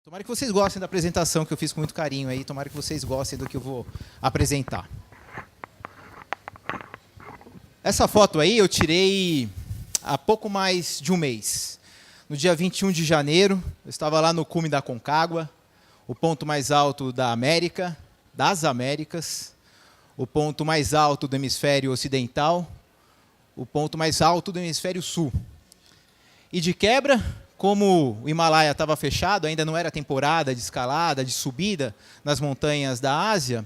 Tomara que vocês gostem da apresentação que eu fiz com muito carinho aí. Tomara que vocês gostem do que eu vou apresentar. Essa foto aí eu tirei há pouco mais de um mês. No dia 21 de janeiro, eu estava lá no cume da Aconcagua, o ponto mais alto da América, das Américas, o ponto mais alto do hemisfério ocidental, o ponto mais alto do hemisfério sul. E de quebra, como o Himalaia estava fechado, ainda não era temporada de escalada, de subida nas montanhas da Ásia,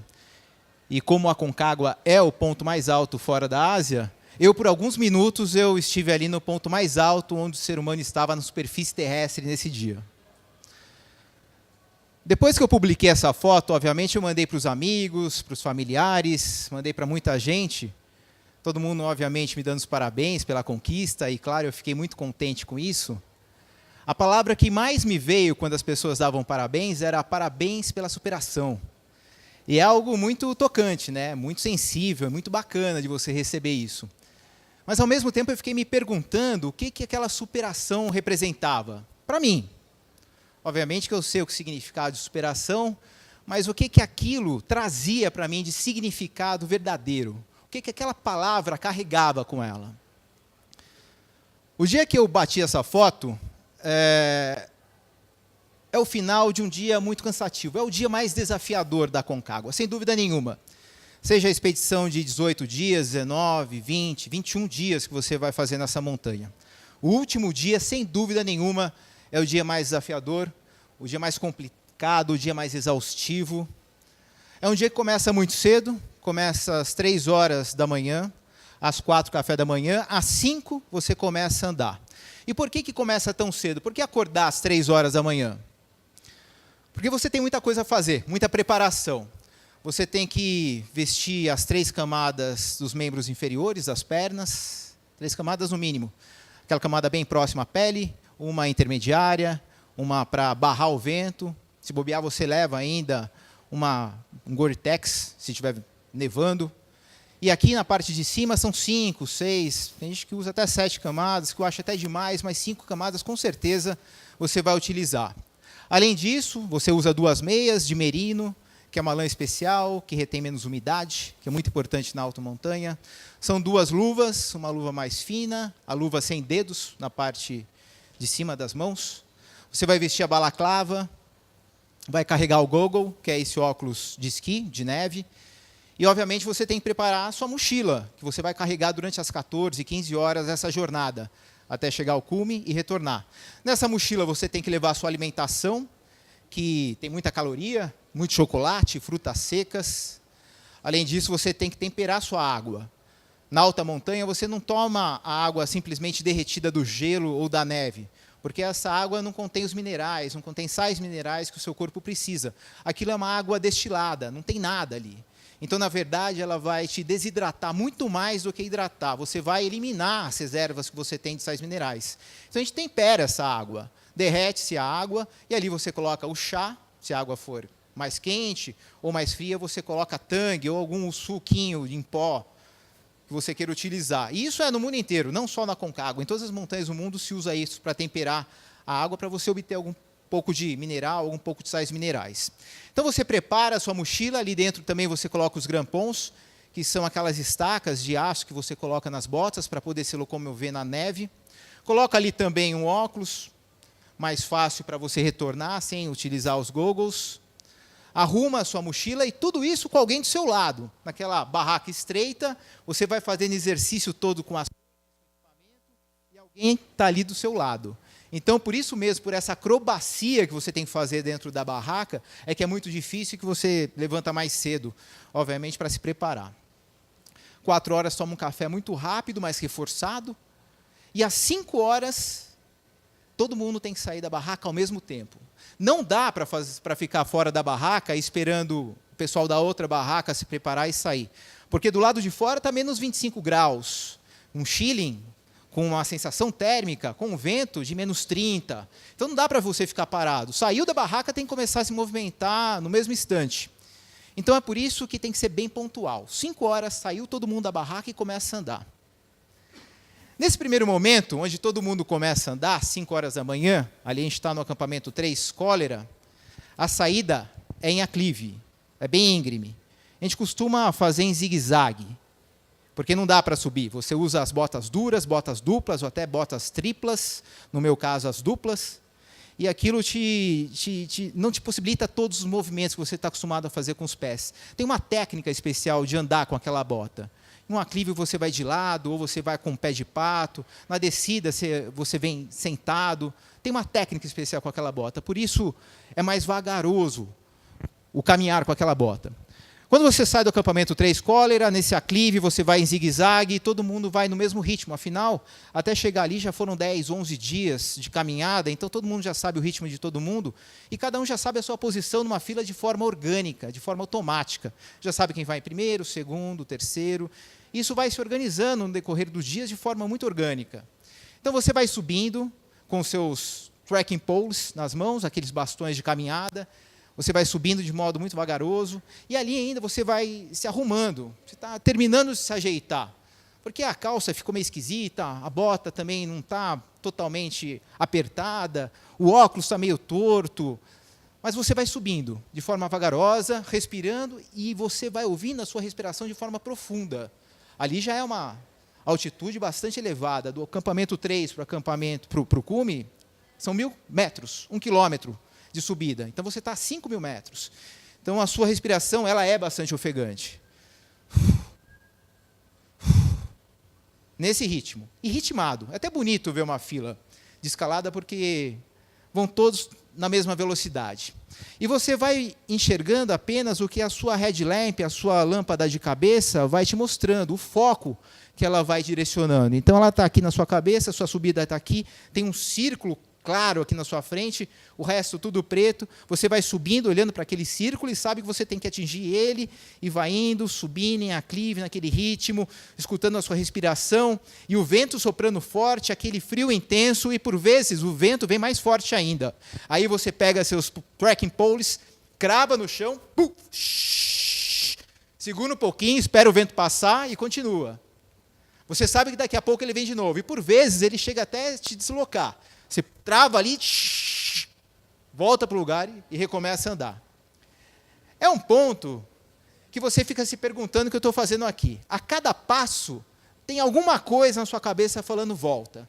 e como a Aconcagua é o ponto mais alto fora da Ásia, por alguns minutos, eu estive ali no ponto mais alto onde o ser humano estava na superfície terrestre nesse dia. Depois que eu publiquei essa foto, obviamente, eu mandei para os amigos, para os familiares, mandei para muita gente, todo mundo, obviamente, me dando os parabéns pela conquista, e, claro, eu fiquei muito contente com isso. A palavra que mais me veio quando as pessoas davam parabéns era parabéns pela superação. E é algo muito tocante, né? Muito sensível, muito bacana de você receber isso. Mas, ao mesmo tempo, eu fiquei me perguntando o que aquela superação representava para mim. Obviamente que eu sei o que significado de superação, mas o que aquilo trazia para mim de significado verdadeiro? O que aquela palavra carregava com ela? O dia que eu bati essa foto é o final de um dia muito cansativo. É o dia mais desafiador da Aconcagua, sem dúvida nenhuma. Seja a expedição de 18 dias, 19, 20, 21 dias que você vai fazer nessa montanha. O último dia, sem dúvida nenhuma, é o dia mais desafiador, o dia mais complicado, o dia mais exaustivo. É um dia que começa muito cedo, começa às 3 horas da manhã, às 4 café da manhã, às 5 você começa a andar. E por que começa tão cedo? Por que acordar às 3 horas da manhã? Porque você tem muita coisa a fazer, muita preparação. Você tem que vestir as 3 camadas dos membros inferiores, das pernas, 3 camadas no mínimo. Aquela camada bem próxima à pele, uma intermediária, uma para barrar o vento. Se bobear, você leva ainda um Gore-Tex, se estiver nevando. E aqui na parte de cima são 5, 6, tem gente que usa até 7 camadas, que eu acho até demais, mas 5 camadas com certeza você vai utilizar. Além disso, você usa 2 meias de merino, que é uma lã especial, que retém menos umidade, que é muito importante na alta montanha. São 2 luvas, uma luva mais fina, a luva sem dedos na parte de cima das mãos. Você vai vestir a balaclava, vai carregar o goggle, que é esse óculos de esqui, de neve. E, obviamente, você tem que preparar a sua mochila, que você vai carregar durante as 14, 15 horas dessa jornada, até chegar ao cume e retornar. Nessa mochila, você tem que levar a sua alimentação, que tem muita caloria, muito chocolate, frutas secas. Além disso, você tem que temperar a sua água. Na alta montanha, você não toma a água simplesmente derretida do gelo ou da neve, porque essa água não contém os minerais, não contém sais minerais que o seu corpo precisa. Aquilo é uma água destilada, não tem nada ali. Então, na verdade, ela vai te desidratar muito mais do que hidratar. Você vai eliminar as reservas que você tem de sais minerais. Então, a gente tempera essa água. Derrete-se a água e ali você coloca o chá, se a água for mais quente ou mais fria, você coloca tangue ou algum suquinho em pó que você queira utilizar. E isso é no mundo inteiro, não só na Aconcagua. Em todas as montanhas do mundo se usa isso para temperar a água, para você obter algum pouco de mineral, algum pouco de sais minerais. Então você prepara a sua mochila, ali dentro também você coloca os grampons, que são aquelas estacas de aço que você coloca nas botas para poder se locomover na neve. Coloca ali também um óculos, mais fácil para você retornar sem utilizar os goggles. Arruma a sua mochila e tudo isso com alguém do seu lado. Naquela barraca estreita, você vai fazendo exercício todo com as e alguém está ali do seu lado. Então, por isso mesmo, por essa acrobacia que você tem que fazer dentro da barraca, é que é muito difícil que você levanta mais cedo, obviamente, para se preparar. 4 horas toma um café muito rápido, mas reforçado. E às 5 horas, todo mundo tem que sair da barraca ao mesmo tempo. Não dá para ficar fora da barraca esperando o pessoal da outra barraca se preparar e sair. Porque do lado de fora está menos 25 graus. Um chilling com uma sensação térmica, com um vento de menos 30. Então não dá para você ficar parado. Saiu da barraca, tem que começar a se movimentar no mesmo instante. Então é por isso que tem que ser bem pontual. 5 horas, saiu todo mundo da barraca e começa a andar. Nesse primeiro momento, onde todo mundo começa a andar, 5 horas da manhã, ali a gente está no acampamento 3 Cólera, a saída é em aclive, é bem íngreme. A gente costuma fazer em zigue-zague, porque não dá para subir. Você usa as botas duras, botas duplas, ou até botas triplas, no meu caso as duplas, e aquilo não te possibilita todos os movimentos que você está acostumado a fazer com os pés. Tem uma técnica especial de andar com aquela bota. No aclive você vai de lado, ou você vai com o pé de pato. Na descida você vem sentado. Tem uma técnica especial com aquela bota. Por isso é mais vagaroso o caminhar com aquela bota. Quando você sai do acampamento 3 Cólera, nesse aclive você vai em zigue-zague e todo mundo vai no mesmo ritmo. Afinal, até chegar ali já foram 10, 11 dias de caminhada, então todo mundo já sabe o ritmo de todo mundo e cada um já sabe a sua posição numa fila de forma orgânica, de forma automática. Já sabe quem vai em primeiro, segundo, terceiro. Isso vai se organizando no decorrer dos dias de forma muito orgânica. Então você vai subindo com seus trekking poles nas mãos, aqueles bastões de caminhada. Você vai subindo de modo muito vagaroso, e ali ainda você vai se arrumando, você está terminando de se ajeitar, porque a calça ficou meio esquisita, a bota também não está totalmente apertada, o óculos está meio torto, mas você vai subindo de forma vagarosa, respirando, e você vai ouvindo a sua respiração de forma profunda. Ali já é uma altitude bastante elevada, do acampamento 3 para o cume, são 1.000 metros, 1 quilômetro, de subida. Então você está a 5.000 metros. Então a sua respiração ela é bastante ofegante. Nesse ritmo. E ritmado. É até bonito ver uma fila de escalada porque vão todos na mesma velocidade. E você vai enxergando apenas o que a sua headlamp, a sua lâmpada de cabeça vai te mostrando, o foco que ela vai direcionando. Então ela está aqui na sua cabeça, a sua subida está aqui, tem um círculo claro aqui na sua frente, o resto tudo preto, você vai subindo, olhando para aquele círculo e sabe que você tem que atingir ele, e vai indo, subindo em aclive, naquele ritmo, escutando a sua respiração, e o vento soprando forte, aquele frio intenso, e por vezes o vento vem mais forte ainda. Aí você pega seus trekking poles, crava no chão, segura um pouquinho, espera o vento passar e continua. Você sabe que daqui a pouco ele vem de novo, e por vezes ele chega até a te deslocar. Você trava ali, volta para o lugar e recomeça a andar. É um ponto que você fica se perguntando o que eu estou fazendo aqui. A cada passo, tem alguma coisa na sua cabeça falando volta.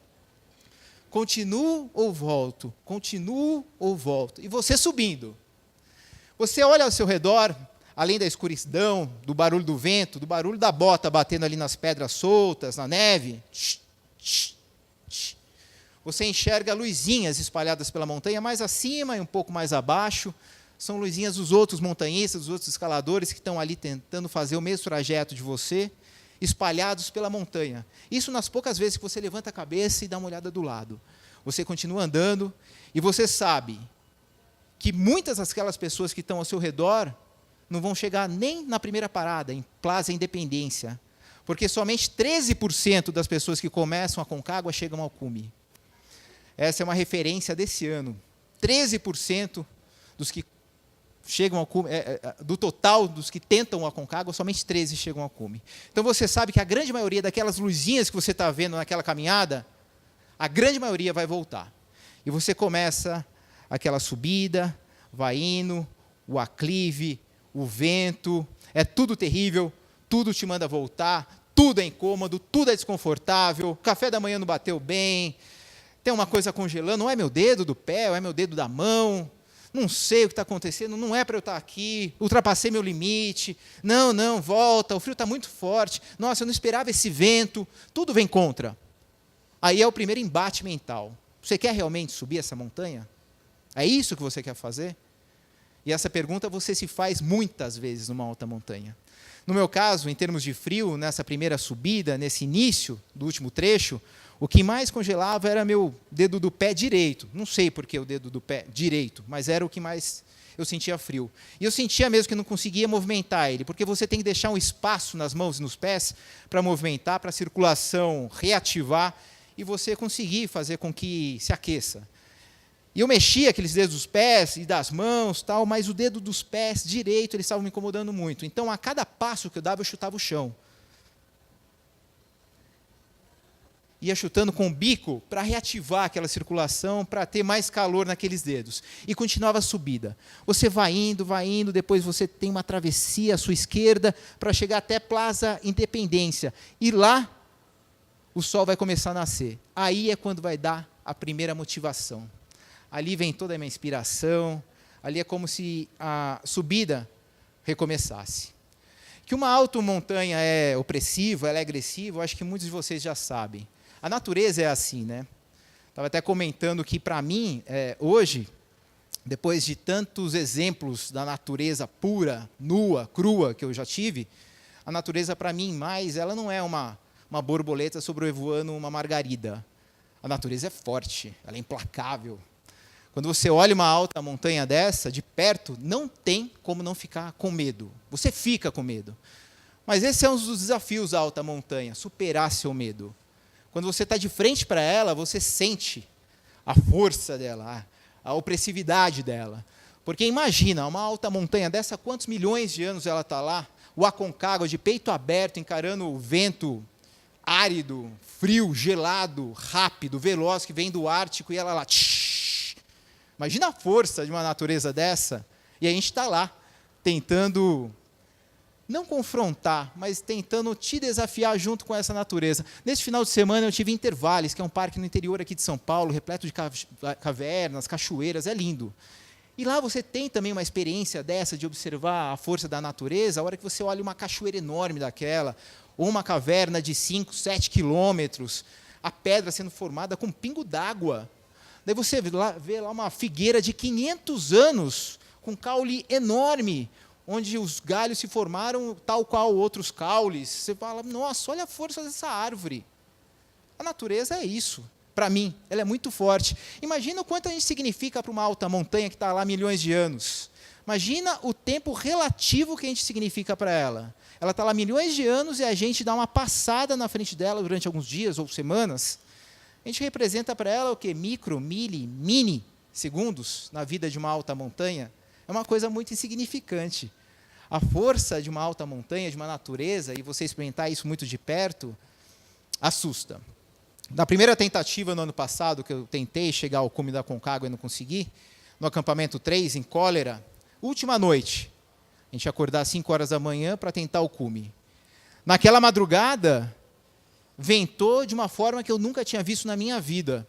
Continuo ou volto? Continuo ou volto? E você subindo. Você olha ao seu redor, além da escuridão, do barulho do vento, do barulho da bota batendo ali nas pedras soltas, na neve. Você enxerga luzinhas espalhadas pela montanha, mais acima e um pouco mais abaixo. São luzinhas dos outros montanhistas, dos outros escaladores que estão ali tentando fazer o mesmo trajeto de você, espalhados pela montanha. Isso nas poucas vezes que você levanta a cabeça e dá uma olhada do lado. Você continua andando e você sabe que muitas daquelas pessoas que estão ao seu redor não vão chegar nem na primeira parada, em Plaza Independência, porque somente 13% das pessoas que começam a Aconcagua chegam ao cume. Essa é uma referência desse ano. 13% dos que chegam ao cume, do total dos que tentam a Aconcagua, somente 13 chegam ao cume. Então você sabe que a grande maioria daquelas luzinhas que você está vendo naquela caminhada, a grande maioria vai voltar. E você começa aquela subida, vai indo, o aclive, o vento, é tudo terrível, tudo te manda voltar, tudo é incômodo, tudo é desconfortável, o café da manhã não bateu bem, tem uma coisa congelando, não é meu dedo do pé, ou é meu dedo da mão, não sei o que está acontecendo, não é para eu estar aqui, ultrapassei meu limite, não, volta, o frio está muito forte, nossa, eu não esperava esse vento, tudo vem contra. Aí é o primeiro embate mental. Você quer realmente subir essa montanha? É isso que você quer fazer? E essa pergunta você se faz muitas vezes numa alta montanha. No meu caso, em termos de frio, nessa primeira subida, nesse início do último trecho, o que mais congelava era meu dedo do pé direito. Não sei por que o dedo do pé direito, mas era o que mais eu sentia frio. E eu sentia mesmo que não conseguia movimentar ele, porque você tem que deixar um espaço nas mãos e nos pés para movimentar, para a circulação reativar e você conseguir fazer com que se aqueça. E eu mexia aqueles dedos dos pés e das mãos, tal, mas o dedo dos pés direito, eles estavam me incomodando muito. Então, a cada passo que eu dava, eu chutava o chão. ia chutando com o bico para reativar aquela circulação, para ter mais calor naqueles dedos. E continuava a subida. Você vai indo, depois você tem uma travessia à sua esquerda para chegar até Plaza Independência. E lá, o sol vai começar a nascer. Aí é quando vai dar a primeira motivação. Ali vem toda a minha inspiração, ali é como se a subida recomeçasse. Que uma alta montanha é opressiva, ela é agressiva, eu acho que muitos de vocês já sabem. A natureza é assim, né? Estava até comentando que, para mim, hoje, depois de tantos exemplos da natureza pura, nua, crua, que eu já tive, a natureza, para mim, ela não é uma borboleta sobrevoando uma margarida. A natureza é forte, ela é implacável. Quando você olha uma alta montanha dessa, de perto, não tem como não ficar com medo. Você fica com medo. Mas esse é um dos desafios da alta montanha, superar seu medo. Quando você está de frente para ela, você sente a força dela, a opressividade dela. Porque imagina, uma alta montanha dessa, quantos milhões de anos ela está lá, o Aconcagua de peito aberto, encarando o vento árido, frio, gelado, rápido, veloz, que vem do Ártico, e ela lá... Imagina a força de uma natureza dessa, e a gente está lá, tentando, não confrontar, mas tentando te desafiar junto com essa natureza. Nesse final de semana eu tive Intervales, que é um parque no interior aqui de São Paulo, repleto de cavernas, cachoeiras, é lindo. E lá você tem também uma experiência dessa, de observar a força da natureza, a hora que você olha uma cachoeira enorme daquela, ou uma caverna de 5, 7 quilômetros, a pedra sendo formada com um pingo d'água. Daí você vê lá uma figueira de 500 anos, com caule enorme, onde os galhos se formaram tal qual outros caules. Você fala, nossa, olha a força dessa árvore. A natureza é isso. Para mim, ela é muito forte. Imagina o quanto a gente significa para uma alta montanha que está lá há milhões de anos. Imagina o tempo relativo que a gente significa para ela. Ela está lá há milhões de anos e a gente dá uma passada na frente dela durante alguns dias ou semanas. A gente representa para ela o quê? Mini segundos na vida de uma alta montanha. É uma coisa muito insignificante. A força de uma alta montanha, de uma natureza, e você experimentar isso muito de perto, assusta. Na primeira tentativa no ano passado, que eu tentei chegar ao cume da Aconcagua e não consegui, no acampamento 3, em Cólera, última noite, a gente ia acordar às 5 horas da manhã para tentar o cume. Naquela madrugada, ventou de uma forma que eu nunca tinha visto na minha vida.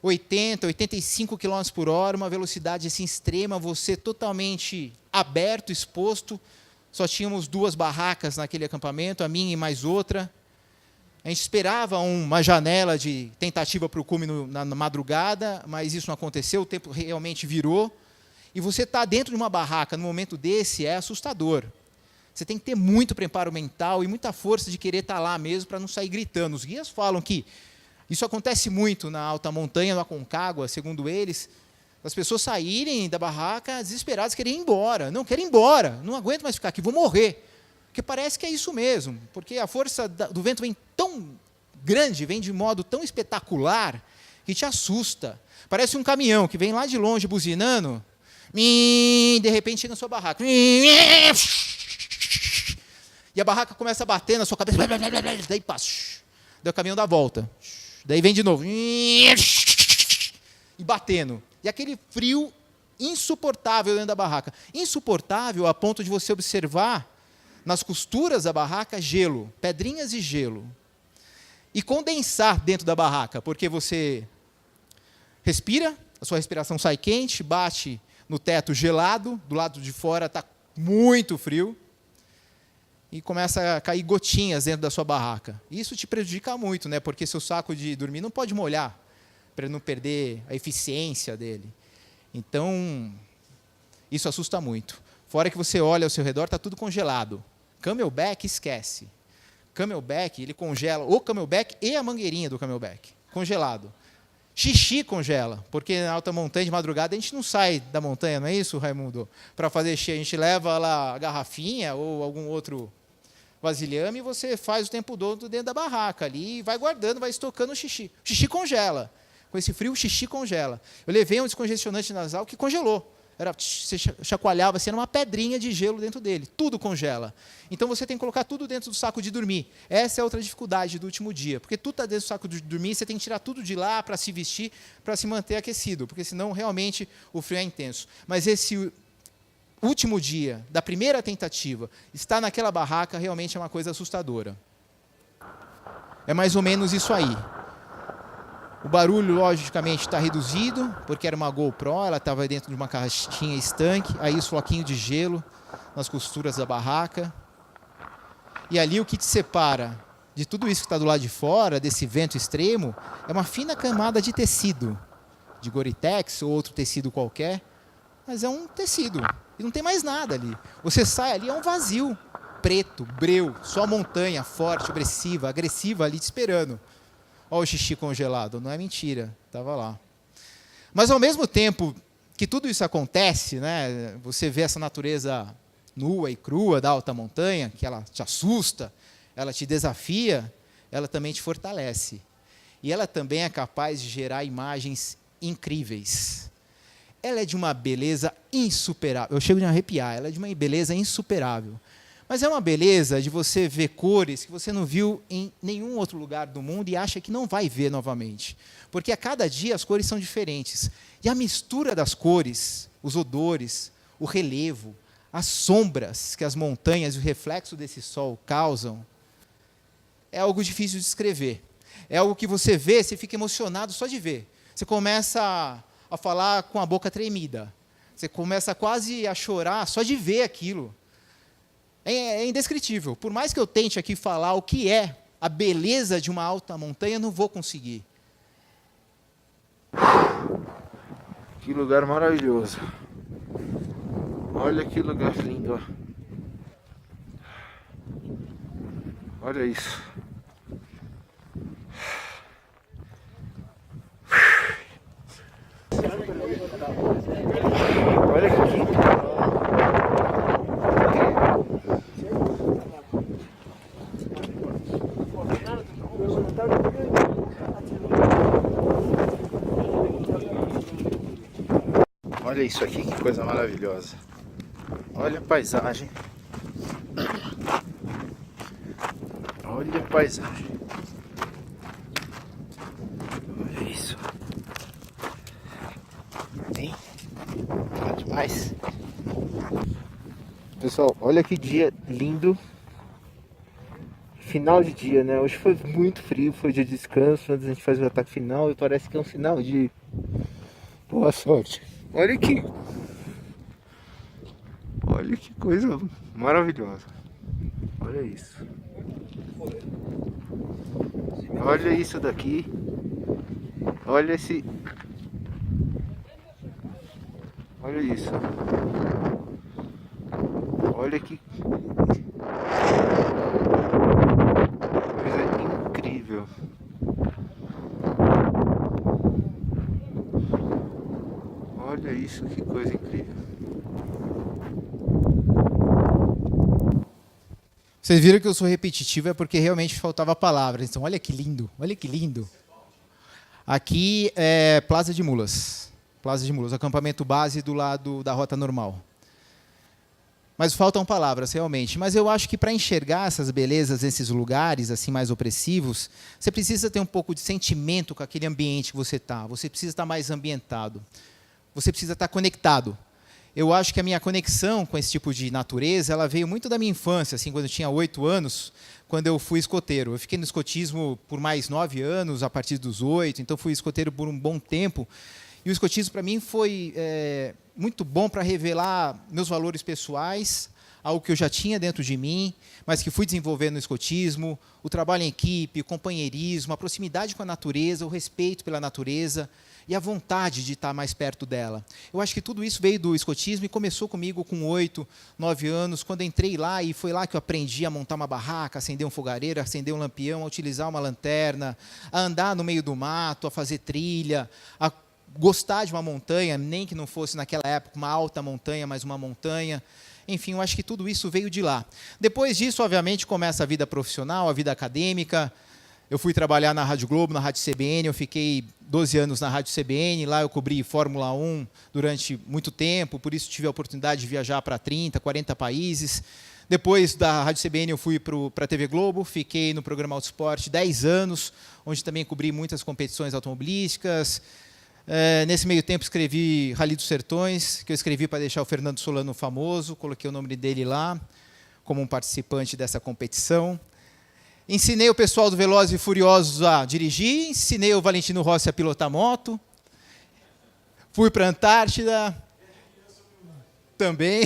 80, 85 km por hora, uma velocidade assim extrema, você totalmente aberto, exposto. Só tínhamos 2 barracas naquele acampamento, a minha e mais outra. A gente esperava uma janela de tentativa para o cume na madrugada, mas isso não aconteceu, o tempo realmente virou. E você está dentro de uma barraca, num momento desse, é assustador. Você tem que ter muito preparo mental e muita força de querer estar lá mesmo para não sair gritando. Os guias falam que isso acontece muito na alta montanha, no Aconcagua, segundo eles, as pessoas saírem da barraca desesperadas, querem ir embora. Não, querem ir embora, não aguento mais ficar aqui, vou morrer. Porque parece que é isso mesmo, porque a força do vento vem tão grande, vem de modo tão espetacular, que te assusta. Parece um caminhão que vem lá de longe buzinando, de repente chega na sua barraca. E a barraca começa a bater na sua cabeça, daí passa, daí o caminhão dá a volta, daí vem de novo, e batendo. E aquele frio insuportável dentro da barraca. Insuportável a ponto de você observar nas costuras da barraca gelo, pedrinhas de gelo. E condensar dentro da barraca, porque você respira, a sua respiração sai quente, bate no teto gelado, do lado de fora está muito frio, e começa a cair gotinhas dentro da sua barraca. Isso te prejudica muito, né? Porque seu saco de dormir não pode molhar, para não perder a eficiência dele. Então, isso assusta muito. Fora que você olha ao seu redor, está tudo congelado. Camelback, esquece. Camelback, ele congela o camelback e a mangueirinha do camelback. Congelado. Xixi congela, porque na alta montanha de madrugada a gente não sai da montanha, não é isso, Raimundo? Para fazer xixi, a gente leva lá a garrafinha ou algum outro vasilhame e você faz o tempo todo dentro da barraca ali e vai guardando, vai estocando o xixi. O xixi congela. Com esse frio, o xixi congela. Eu levei um descongestionante nasal que congelou. Você chacoalhava, assim, era uma pedrinha de gelo dentro dele. Tudo congela. Então, você tem que colocar tudo dentro do saco de dormir. Essa é outra dificuldade do último dia. Porque tudo está dentro do saco de dormir, você tem que tirar tudo de lá para se vestir, para se manter aquecido. Porque, senão, realmente, o frio é intenso. Mas esse último dia, da primeira tentativa, estar naquela barraca, realmente é uma coisa assustadora. É mais ou menos isso aí. O barulho, logicamente, está reduzido, porque era uma GoPro, ela estava dentro de uma caixinha estanque, aí os floquinhos de gelo nas costuras da barraca. E ali o que te separa de tudo isso que está do lado de fora, desse vento extremo, é uma fina camada de tecido, de Gore-Tex ou outro tecido qualquer, mas é um tecido, e não tem mais nada ali. Você sai ali, é um vazio, preto, breu, só montanha forte, agressiva ali te esperando. Olha o xixi congelado, não é mentira, estava lá. Mas, ao mesmo tempo que tudo isso acontece, né, você vê essa natureza nua e crua da alta montanha, que ela te assusta, ela te desafia, ela também te fortalece. E ela também é capaz de gerar imagens incríveis. Ela é de uma beleza insuperável. Eu chego de arrepiar, ela é de uma beleza insuperável. Mas é uma beleza de você ver cores que você não viu em nenhum outro lugar do mundo e acha que não vai ver novamente. Porque a cada dia as cores são diferentes. E a mistura das cores, os odores, o relevo, as sombras que as montanhas e o reflexo desse sol causam, é algo difícil de descrever. É algo que você vê, você fica emocionado só de ver. Você começa a falar com a boca tremida. Você começa quase a chorar só de ver aquilo. É indescritível. Por mais que eu tente aqui falar o que é a beleza de uma alta montanha, eu não vou conseguir. Que lugar maravilhoso. Olha que lugar lindo. Olha isso. Olha aqui. Olha isso aqui, que coisa maravilhosa. Olha a paisagem. Olha a paisagem. Olha isso. Hein? Tá demais. Pessoal, olha que dia lindo. Final de dia, né? Hoje foi muito frio, foi dia de descanso antes a gente fazer o ataque final e parece que é um sinal de boa sorte. Olha aqui. Olha que coisa maravilhosa. Olha isso. Olha isso daqui. Olha esse. Olha isso. Olha que coisa incrível. Olha isso, que coisa incrível. Vocês viram que eu sou repetitivo, é porque realmente faltava palavras. Então, olha que lindo, olha que lindo. Aqui é Plaza de Mulas. Plaza de Mulas, acampamento base do lado da rota normal. Mas faltam palavras, realmente. Mas eu acho que para enxergar essas belezas, esses lugares assim mais opressivos, você precisa ter um pouco de sentimento com aquele ambiente que você está. Você precisa estar mais ambientado. Você precisa estar conectado. Eu acho que a minha conexão com esse tipo de natureza, ela veio muito da minha infância, assim, quando eu tinha 8 anos, quando eu fui escoteiro. Eu fiquei no escotismo por mais 9 anos, a partir dos 8, então fui escoteiro por um bom tempo. E o escotismo, para mim, foi muito bom para revelar meus valores pessoais, algo que eu já tinha dentro de mim, mas que fui desenvolvendo no escotismo, o trabalho em equipe, o companheirismo, a proximidade com a natureza, o respeito pela natureza e a vontade de estar mais perto dela. Eu acho que tudo isso veio do escotismo e começou comigo com 8, 9 anos, quando entrei lá, e foi lá que eu aprendi a montar uma barraca, acender um fogareiro, acender um lampião, a utilizar uma lanterna, a andar no meio do mato, a fazer trilha, a gostar de uma montanha, nem que não fosse naquela época uma alta montanha, mas uma montanha. Enfim, eu acho que tudo isso veio de lá. Depois disso, obviamente, começa a vida profissional, a vida acadêmica. Eu fui trabalhar na Rádio Globo, na Rádio CBN, eu fiquei 12 anos na Rádio CBN, lá eu cobri Fórmula 1 durante muito tempo, por isso tive a oportunidade de viajar para 30, 40 países. Depois da Rádio CBN eu fui para a TV Globo, fiquei no programa Auto Esporte 10 anos, onde também cobri muitas competições automobilísticas. Nesse meio tempo escrevi Rally dos Sertões, que eu escrevi para deixar o Fernando Solano famoso, coloquei o nome dele lá, como um participante dessa competição. Ensinei o pessoal do Velozes e Furiosos a dirigir, ensinei o Valentino Rossi a pilotar moto. Fui para a Antártida também.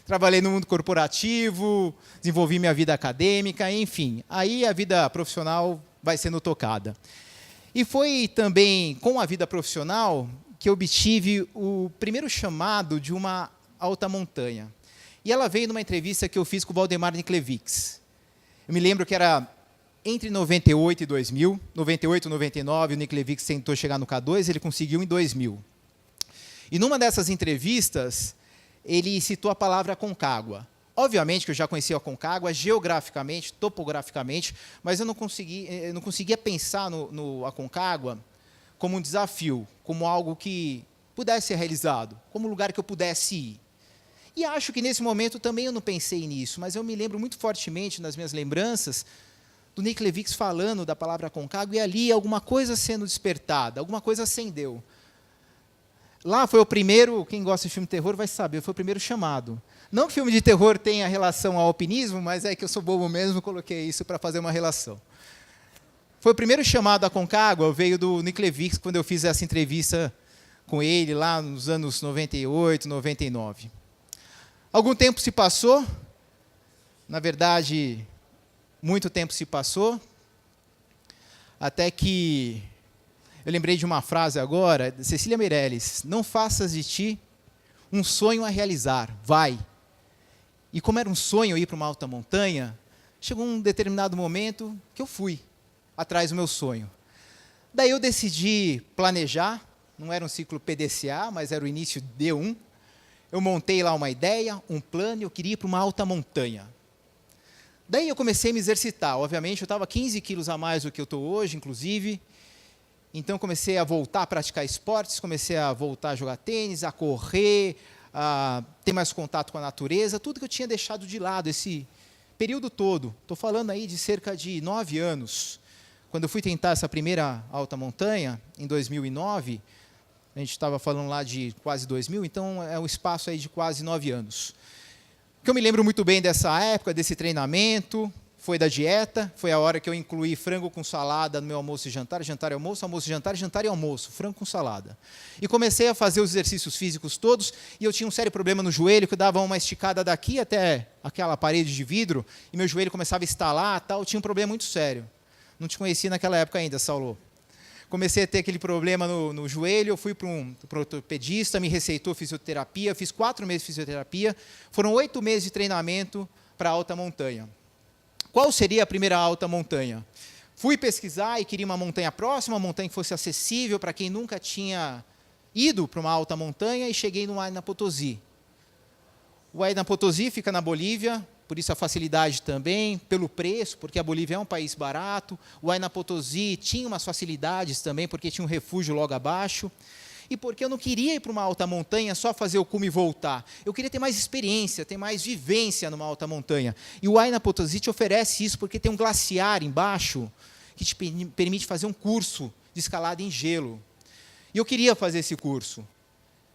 Trabalhei no mundo corporativo, desenvolvi minha vida acadêmica, enfim. Aí a vida profissional vai sendo tocada. E foi também com a vida profissional que eu obtive o primeiro chamado de uma alta montanha. E ela veio numa entrevista que eu fiz com o Valdemar Niklevics. Eu me lembro que era entre 98 e 2000, 98 e 99, o Niklevics tentou chegar no K2, ele conseguiu em 2000. E numa dessas entrevistas, ele citou a palavra Aconcagua. Obviamente que eu já conhecia a Aconcagua geograficamente, topograficamente, mas eu não conseguia pensar no Aconcagua como um desafio, como algo que pudesse ser realizado, como um lugar que eu pudesse ir. E acho que nesse momento também eu não pensei nisso, mas eu me lembro muito fortemente nas minhas lembranças do Niklevics falando da palavra Aconcagua e ali alguma coisa sendo despertada, alguma coisa acendeu. Lá foi o primeiro, quem gosta de filme de terror vai saber, foi o primeiro chamado. Não que filme de terror tenha relação ao alpinismo, mas é que eu sou bobo mesmo, coloquei isso para fazer uma relação. Foi o primeiro chamado à Aconcagua, veio do Niklevics, quando eu fiz essa entrevista com ele lá nos anos 98, 99. Algum tempo se passou, na verdade, muito tempo se passou, até que eu lembrei de uma frase agora, de Cecília Meirelles: não faças de ti um sonho a realizar, vai. E como era um sonho ir para uma alta montanha, chegou um determinado momento que eu fui atrás do meu sonho. Daí eu decidi planejar, não era um ciclo PDCA, mas era o início D1. Eu montei lá uma ideia, um plano, e eu queria ir para uma alta montanha. Daí eu comecei a me exercitar. Obviamente, eu estava 15 quilos a mais do que eu estou hoje, inclusive. Então, comecei a voltar a praticar esportes, comecei a voltar a jogar tênis, a correr, a ter mais contato com a natureza, tudo que eu tinha deixado de lado esse período todo. Estou falando aí de cerca de 9 anos. Quando eu fui tentar essa primeira alta montanha, em 2009, a gente estava falando lá de quase 2000, então é um espaço aí de quase 9 anos. O que eu me lembro muito bem dessa época, desse treinamento, foi da dieta, foi a hora que eu incluí frango com salada no meu almoço e jantar e almoço, almoço e jantar e almoço, frango com salada. E comecei a fazer os exercícios físicos todos, e eu tinha um sério problema no joelho, que eu dava uma esticada daqui até aquela parede de vidro, e meu joelho começava a estalar, tal, eu tinha um problema muito sério. Não te conhecia naquela época ainda, Saulo. Comecei a ter aquele problema no joelho, eu fui para um ortopedista, me receitou fisioterapia, fiz 4 meses de fisioterapia, foram 8 meses de treinamento para alta montanha. Qual seria a primeira alta montanha? Fui pesquisar e queria uma montanha próxima, uma montanha que fosse acessível para quem nunca tinha ido para uma alta montanha, e cheguei no Huayna Potosí. O Huayna Potosí fica na Bolívia, por isso a facilidade também, pelo preço, porque a Bolívia é um país barato. O Huayna Potosí tinha umas facilidades também, porque tinha um refúgio logo abaixo. E porque eu não queria ir para uma alta montanha só fazer o cume e voltar. Eu queria ter mais experiência, ter mais vivência numa alta montanha. E o Huayna Potosí te oferece isso, porque tem um glaciar embaixo que te permite fazer um curso de escalada em gelo. E eu queria fazer esse curso.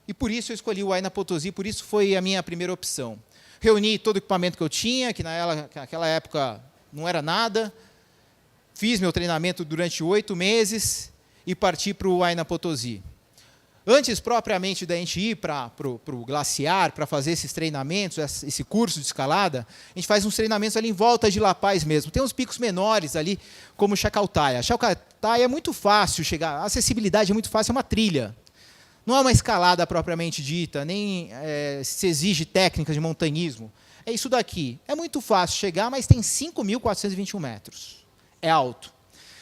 E por isso eu escolhi o Huayna Potosí, por isso foi a minha primeira opção. Reuni todo o equipamento que eu tinha, que naquela época não era nada. Fiz meu treinamento durante 8 meses e parti para o Huayna Potosí. Antes, propriamente, da gente ir para o glaciar, para fazer esses treinamentos, esse curso de escalada, a gente faz uns treinamentos ali em volta de La Paz mesmo. Tem uns picos menores ali, como Chacaltaya. Chacaltaya é muito fácil chegar, a acessibilidade é muito fácil, é uma trilha. Não é uma escalada propriamente dita, nem se exige técnicas de montanhismo. É isso daqui. É muito fácil chegar, mas tem 5.421 metros. É alto.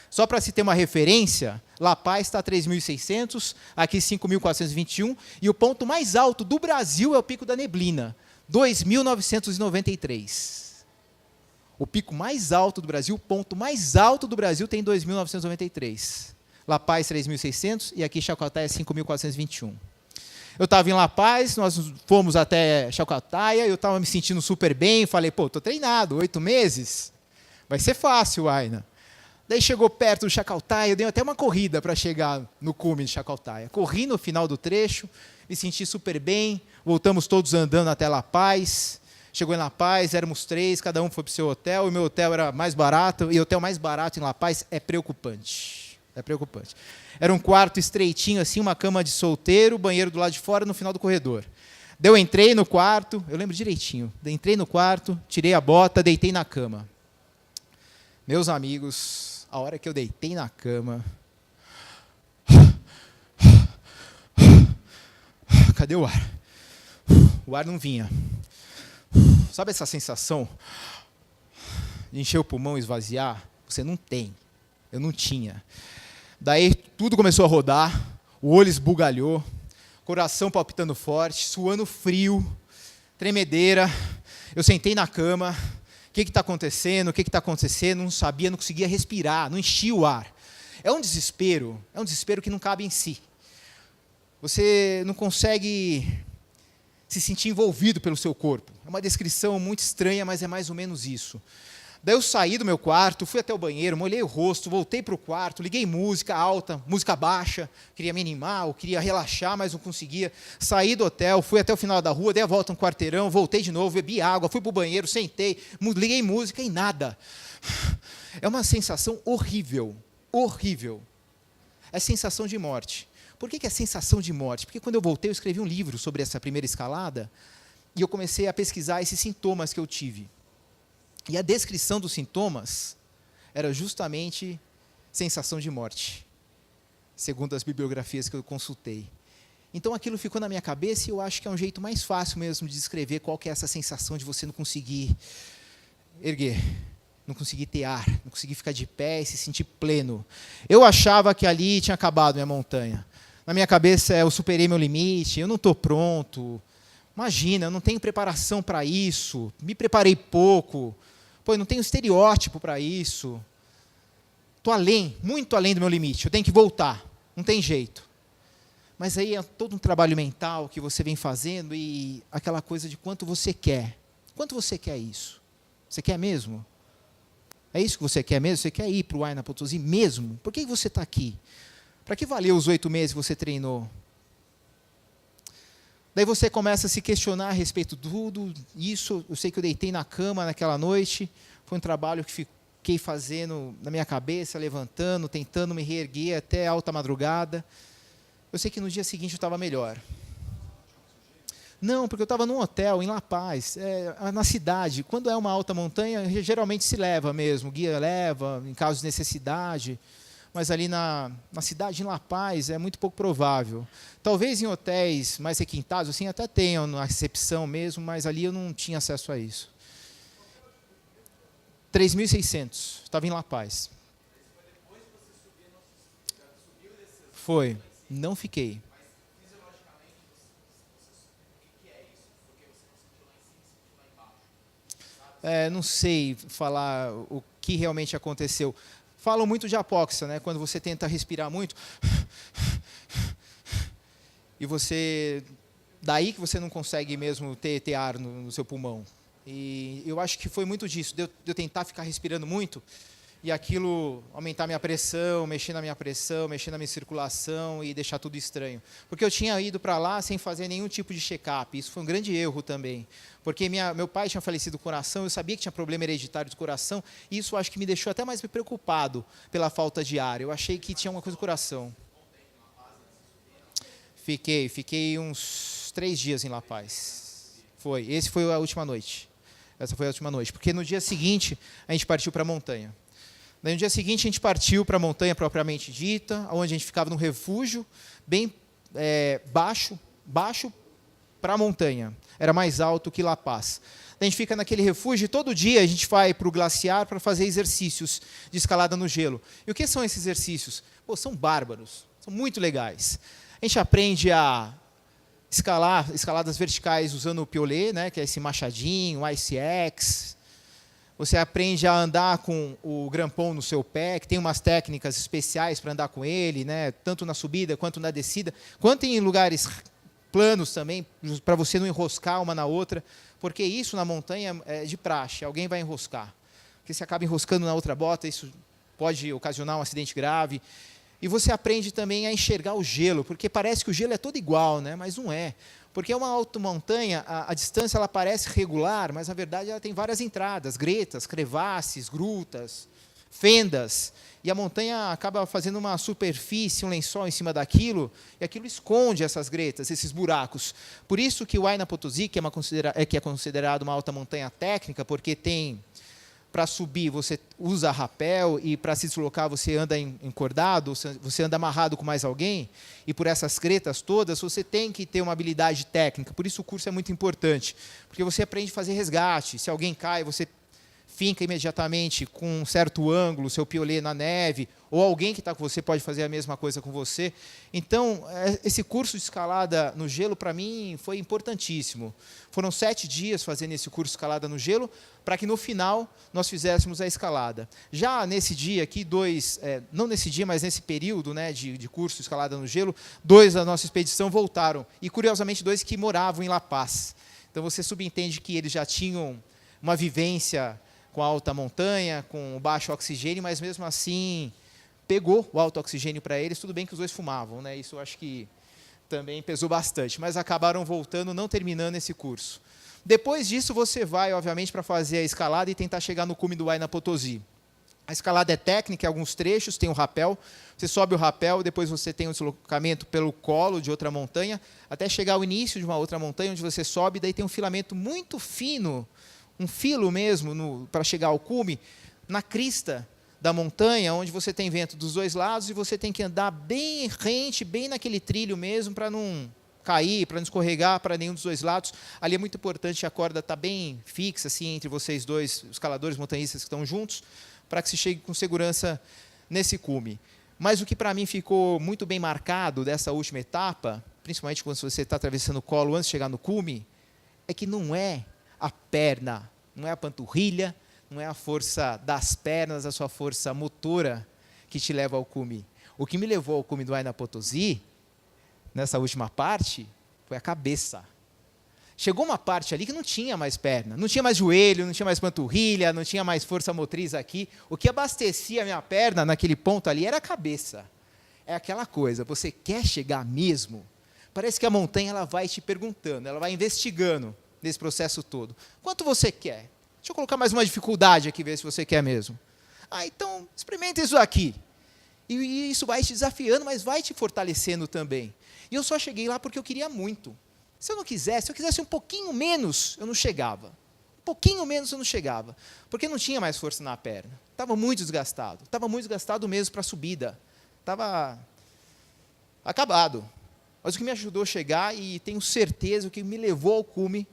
Só para se ter uma referência, La Paz está a 3.600, aqui 5.421, e o ponto mais alto do Brasil é o Pico da Neblina, 2.993. O pico mais alto do Brasil, o ponto mais alto do Brasil tem em 2.993. La Paz, 3.600 e aqui Chacutaia, 5.421. Eu estava em La Paz, nós fomos até Chacutaia, eu estava me sentindo super bem, falei, pô, estou treinado, 8 meses, vai ser fácil, Aina. Daí chegou perto do Chacutaia, eu dei até uma corrida para chegar no cume de Chacutaia. Corri no final do trecho, me senti super bem, voltamos todos andando até La Paz. Chegou em La Paz, éramos 3, cada um foi para o seu hotel, e o meu hotel era mais barato, e o hotel mais barato em La Paz é preocupante. É preocupante. Era um quarto estreitinho, assim, uma cama de solteiro, banheiro do lado de fora, no final do corredor. Daí eu entrei no quarto, eu lembro direitinho, entrei no quarto, tirei a bota, deitei na cama. Meus amigos, a hora que eu deitei na cama... Cadê o ar? O ar não vinha. Sabe essa sensação de encher o pulmão e esvaziar? Você não tem. Eu não tinha. Daí tudo começou a rodar, o olho esbugalhou, coração palpitando forte, suando frio, tremedeira. Eu sentei na cama. O que está acontecendo? O que está acontecendo? Não sabia, não conseguia respirar, não enchia o ar. É um desespero que não cabe em si. Você não consegue se sentir envolvido pelo seu corpo. É uma descrição muito estranha, mas é mais ou menos isso. Daí eu saí do meu quarto, fui até o banheiro, molhei o rosto, voltei para o quarto, liguei música alta, música baixa, queria me animar, eu queria relaxar, mas não conseguia. Saí do hotel, fui até o final da rua, dei a volta um quarteirão, voltei de novo, bebi água, fui para o banheiro, sentei, liguei música e nada. É uma sensação horrível, horrível. É sensação de morte. Por que é sensação de morte? Porque quando eu voltei, eu escrevi um livro sobre essa primeira escalada e eu comecei a pesquisar esses sintomas que eu tive. E a descrição dos sintomas era justamente sensação de morte, segundo as bibliografias que eu consultei. Então aquilo ficou na minha cabeça e eu acho que é um jeito mais fácil mesmo de descrever qual que é essa sensação de você não conseguir erguer, não conseguir ter ar, não conseguir ficar de pé e se sentir pleno. Eu achava que ali tinha acabado minha montanha. Na minha cabeça, eu superei meu limite, eu não estou pronto. Imagina, eu não tenho preparação para isso, me preparei pouco, eu não tenho estereótipo para isso. Estou além, muito além do meu limite, eu tenho que voltar, não tem jeito. Mas aí é todo um trabalho mental que você vem fazendo e aquela coisa de quanto você quer. Quanto você quer isso? Você quer mesmo? É isso que você quer mesmo? Você quer ir para o Huayna Potosí mesmo? Por que você está aqui? Para que valeu os 8 meses que você treinou? Daí você começa a se questionar a respeito de tudo isso. Eu sei que eu deitei na cama naquela noite. Foi um trabalho que fiquei fazendo na minha cabeça, levantando, tentando me reerguer até alta madrugada. Eu sei que no dia seguinte eu estava melhor. Não, porque eu estava num hotel em La Paz, na cidade. Quando é uma alta montanha, geralmente se leva mesmo. O guia leva, em caso de necessidade. Mas ali na cidade, em La Paz, é muito pouco provável. Talvez em hotéis mais requintados, assim, até tenham na recepção mesmo, mas ali eu não tinha acesso a isso. 3.600, estava em La Paz. Foi, não fiquei. Não sei falar o que realmente aconteceu. Falam muito de apóxia, né? Quando você tenta respirar muito, e você... Daí que você não consegue mesmo ter ar no seu pulmão. E eu acho que foi muito disso, de eu tentar ficar respirando muito, e aquilo aumentar minha pressão, mexer na minha circulação e deixar tudo estranho. Porque eu tinha ido para lá sem fazer nenhum tipo de check-up. Isso foi um grande erro também. Porque meu pai tinha falecido do coração, eu sabia que tinha problema hereditário do coração, e isso acho que me deixou até mais preocupado pela falta de ar. Eu achei que tinha uma coisa do coração. Fiquei uns 3 dias em La Paz. Essa foi a última noite. Porque no dia seguinte a gente partiu para a montanha. No dia seguinte a gente partiu para a montanha propriamente dita, onde a gente ficava num refúgio bem baixo para a montanha. Era mais alto que La Paz. A gente fica naquele refúgio e todo dia a gente vai para o glaciar para fazer exercícios de escalada no gelo. E o que são esses exercícios? São bárbaros, são muito legais. A gente aprende a escalar escaladas verticais usando o piolet, né, que é esse machadinho, o Ice Axe. Você aprende a andar com o grampon no seu pé, que tem umas técnicas especiais para andar com ele, né? Tanto na subida quanto na descida, quanto em lugares planos também, para você não enroscar uma na outra, porque isso na montanha é de praxe, alguém vai enroscar. Porque você acaba enroscando na outra bota, isso pode ocasionar um acidente grave. E você aprende também a enxergar o gelo, porque parece que o gelo é todo igual, né? Mas não é. Porque é uma alta montanha, a distância ela parece regular, mas na verdade ela tem várias entradas, gretas, crevasses, grutas, fendas. E a montanha acaba fazendo uma superfície, um lençol em cima daquilo, e aquilo esconde essas gretas, esses buracos. Por isso que o Huayna Potosí, que é considerado uma alta montanha técnica, porque tem, para subir você usa rapel, e para se deslocar você anda encordado, você anda amarrado com mais alguém, e por essas gretas todas você tem que ter uma habilidade técnica. Por isso o curso é muito importante, porque você aprende a fazer resgate. Se alguém cai, você finca imediatamente com um certo ângulo, seu piolê na neve, ou alguém que está com você pode fazer a mesma coisa com você. Então, esse curso de escalada no gelo, para mim, foi importantíssimo. Foram 7 dias fazendo esse curso de escalada no gelo, para que no final nós fizéssemos a escalada. Já nesse dia aqui, não nesse dia, mas nesse período, né, de curso de escalada no gelo, 2 da nossa expedição voltaram, e curiosamente 2 que moravam em La Paz. Então você subentende que eles já tinham uma vivência com a alta montanha, com o baixo oxigênio, mas mesmo assim pegou o alto oxigênio para eles. Tudo bem que os 2 fumavam, né? Isso eu acho que também pesou bastante, mas acabaram voltando, não terminando esse curso. Depois disso, você vai, obviamente, para fazer a escalada e tentar chegar no cume do Huayna Potosí. A escalada é técnica, em alguns trechos, tem o rapel, você sobe o rapel, depois você tem o deslocamento pelo colo de outra montanha, até chegar ao início de uma outra montanha, onde você sobe, daí tem um filamento muito fino, um filo mesmo, para chegar ao cume, na crista da montanha, onde você tem vento dos 2 lados, e você tem que andar bem rente, bem naquele trilho mesmo, para não cair, para não escorregar para nenhum dos 2 lados. Ali é muito importante a corda estar bem fixa, assim, entre vocês 2, os escaladores montanhistas que estão juntos, para que se chegue com segurança nesse cume. Mas o que para mim ficou muito bem marcado dessa última etapa, principalmente quando você está atravessando o colo antes de chegar no cume, é que não é a perna, não é a panturrilha, não é a força das pernas, a sua força motora que te leva ao cume. O que me levou ao cume do Huayna Potosí, nessa última parte, foi a cabeça. Chegou uma parte ali que não tinha mais perna, não tinha mais joelho, não tinha mais panturrilha, não tinha mais força motriz aqui. O que abastecia a minha perna naquele ponto ali era a cabeça. É aquela coisa, você quer chegar mesmo? Parece que a montanha ela vai te perguntando, ela vai investigando nesse processo todo. Quanto você quer? Deixa eu colocar mais uma dificuldade aqui, ver se você quer mesmo. Então, experimenta isso aqui. E isso vai te desafiando, mas vai te fortalecendo também. E eu só cheguei lá porque eu queria muito. Se eu quisesse um pouquinho menos, eu não chegava. Um pouquinho menos eu não chegava. Porque não tinha mais força na perna. Estava muito desgastado mesmo para a subida. Estava acabado. Mas o que me ajudou a chegar, e tenho certeza, o que me levou ao cume,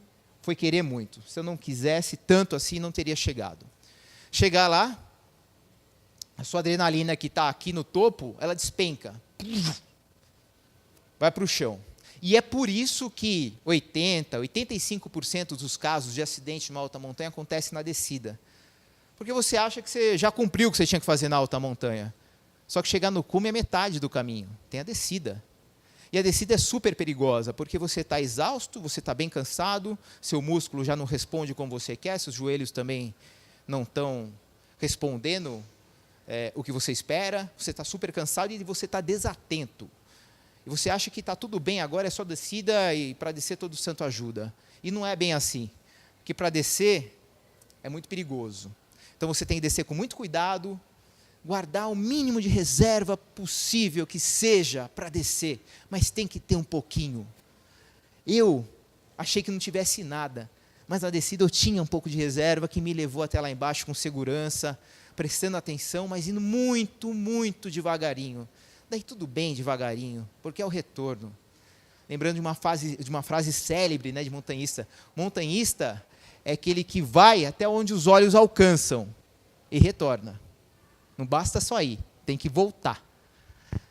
foi querer muito. Se eu não quisesse tanto assim, não teria chegado. Chegar lá, a sua adrenalina que está aqui no topo, ela despenca. Vai para o chão. E é por isso que 85% dos casos de acidente numa alta montanha acontece na descida. Porque você acha que você já cumpriu o que você tinha que fazer na alta montanha. Só que chegar no cume é metade do caminho. Tem a descida. E a descida é super perigosa, porque você está exausto, você está bem cansado, seu músculo já não responde como você quer, seus joelhos também não estão respondendo o que você espera, você está super cansado e você está desatento. E você acha que está tudo bem, agora é só descida e para descer todo santo ajuda. E não é bem assim, porque para descer é muito perigoso. Então você tem que descer com muito cuidado, guardar o mínimo de reserva possível que seja para descer, mas tem que ter um pouquinho. Eu achei que não tivesse nada, mas na descida eu tinha um pouco de reserva que me levou até lá embaixo com segurança, prestando atenção, mas indo muito, muito devagarinho. Daí tudo bem devagarinho, porque é o retorno. Lembrando de uma frase célebre, né, de montanhista. Montanhista é aquele que vai até onde os olhos alcançam e retorna. Não basta só ir, tem que voltar.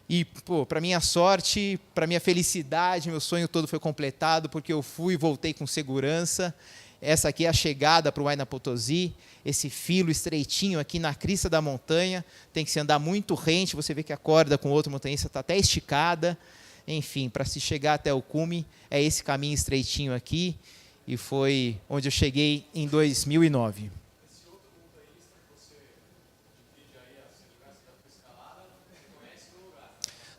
E, para minha sorte, para minha felicidade, meu sonho todo foi completado, porque eu fui e voltei com segurança. Essa aqui é a chegada para o Huayna Potosí, esse filo estreitinho aqui na crista da montanha, tem que se andar muito rente, você vê que a corda com o outro montanhista está até esticada. Enfim, para se chegar até o cume, é esse caminho estreitinho aqui, e foi onde eu cheguei em 2009.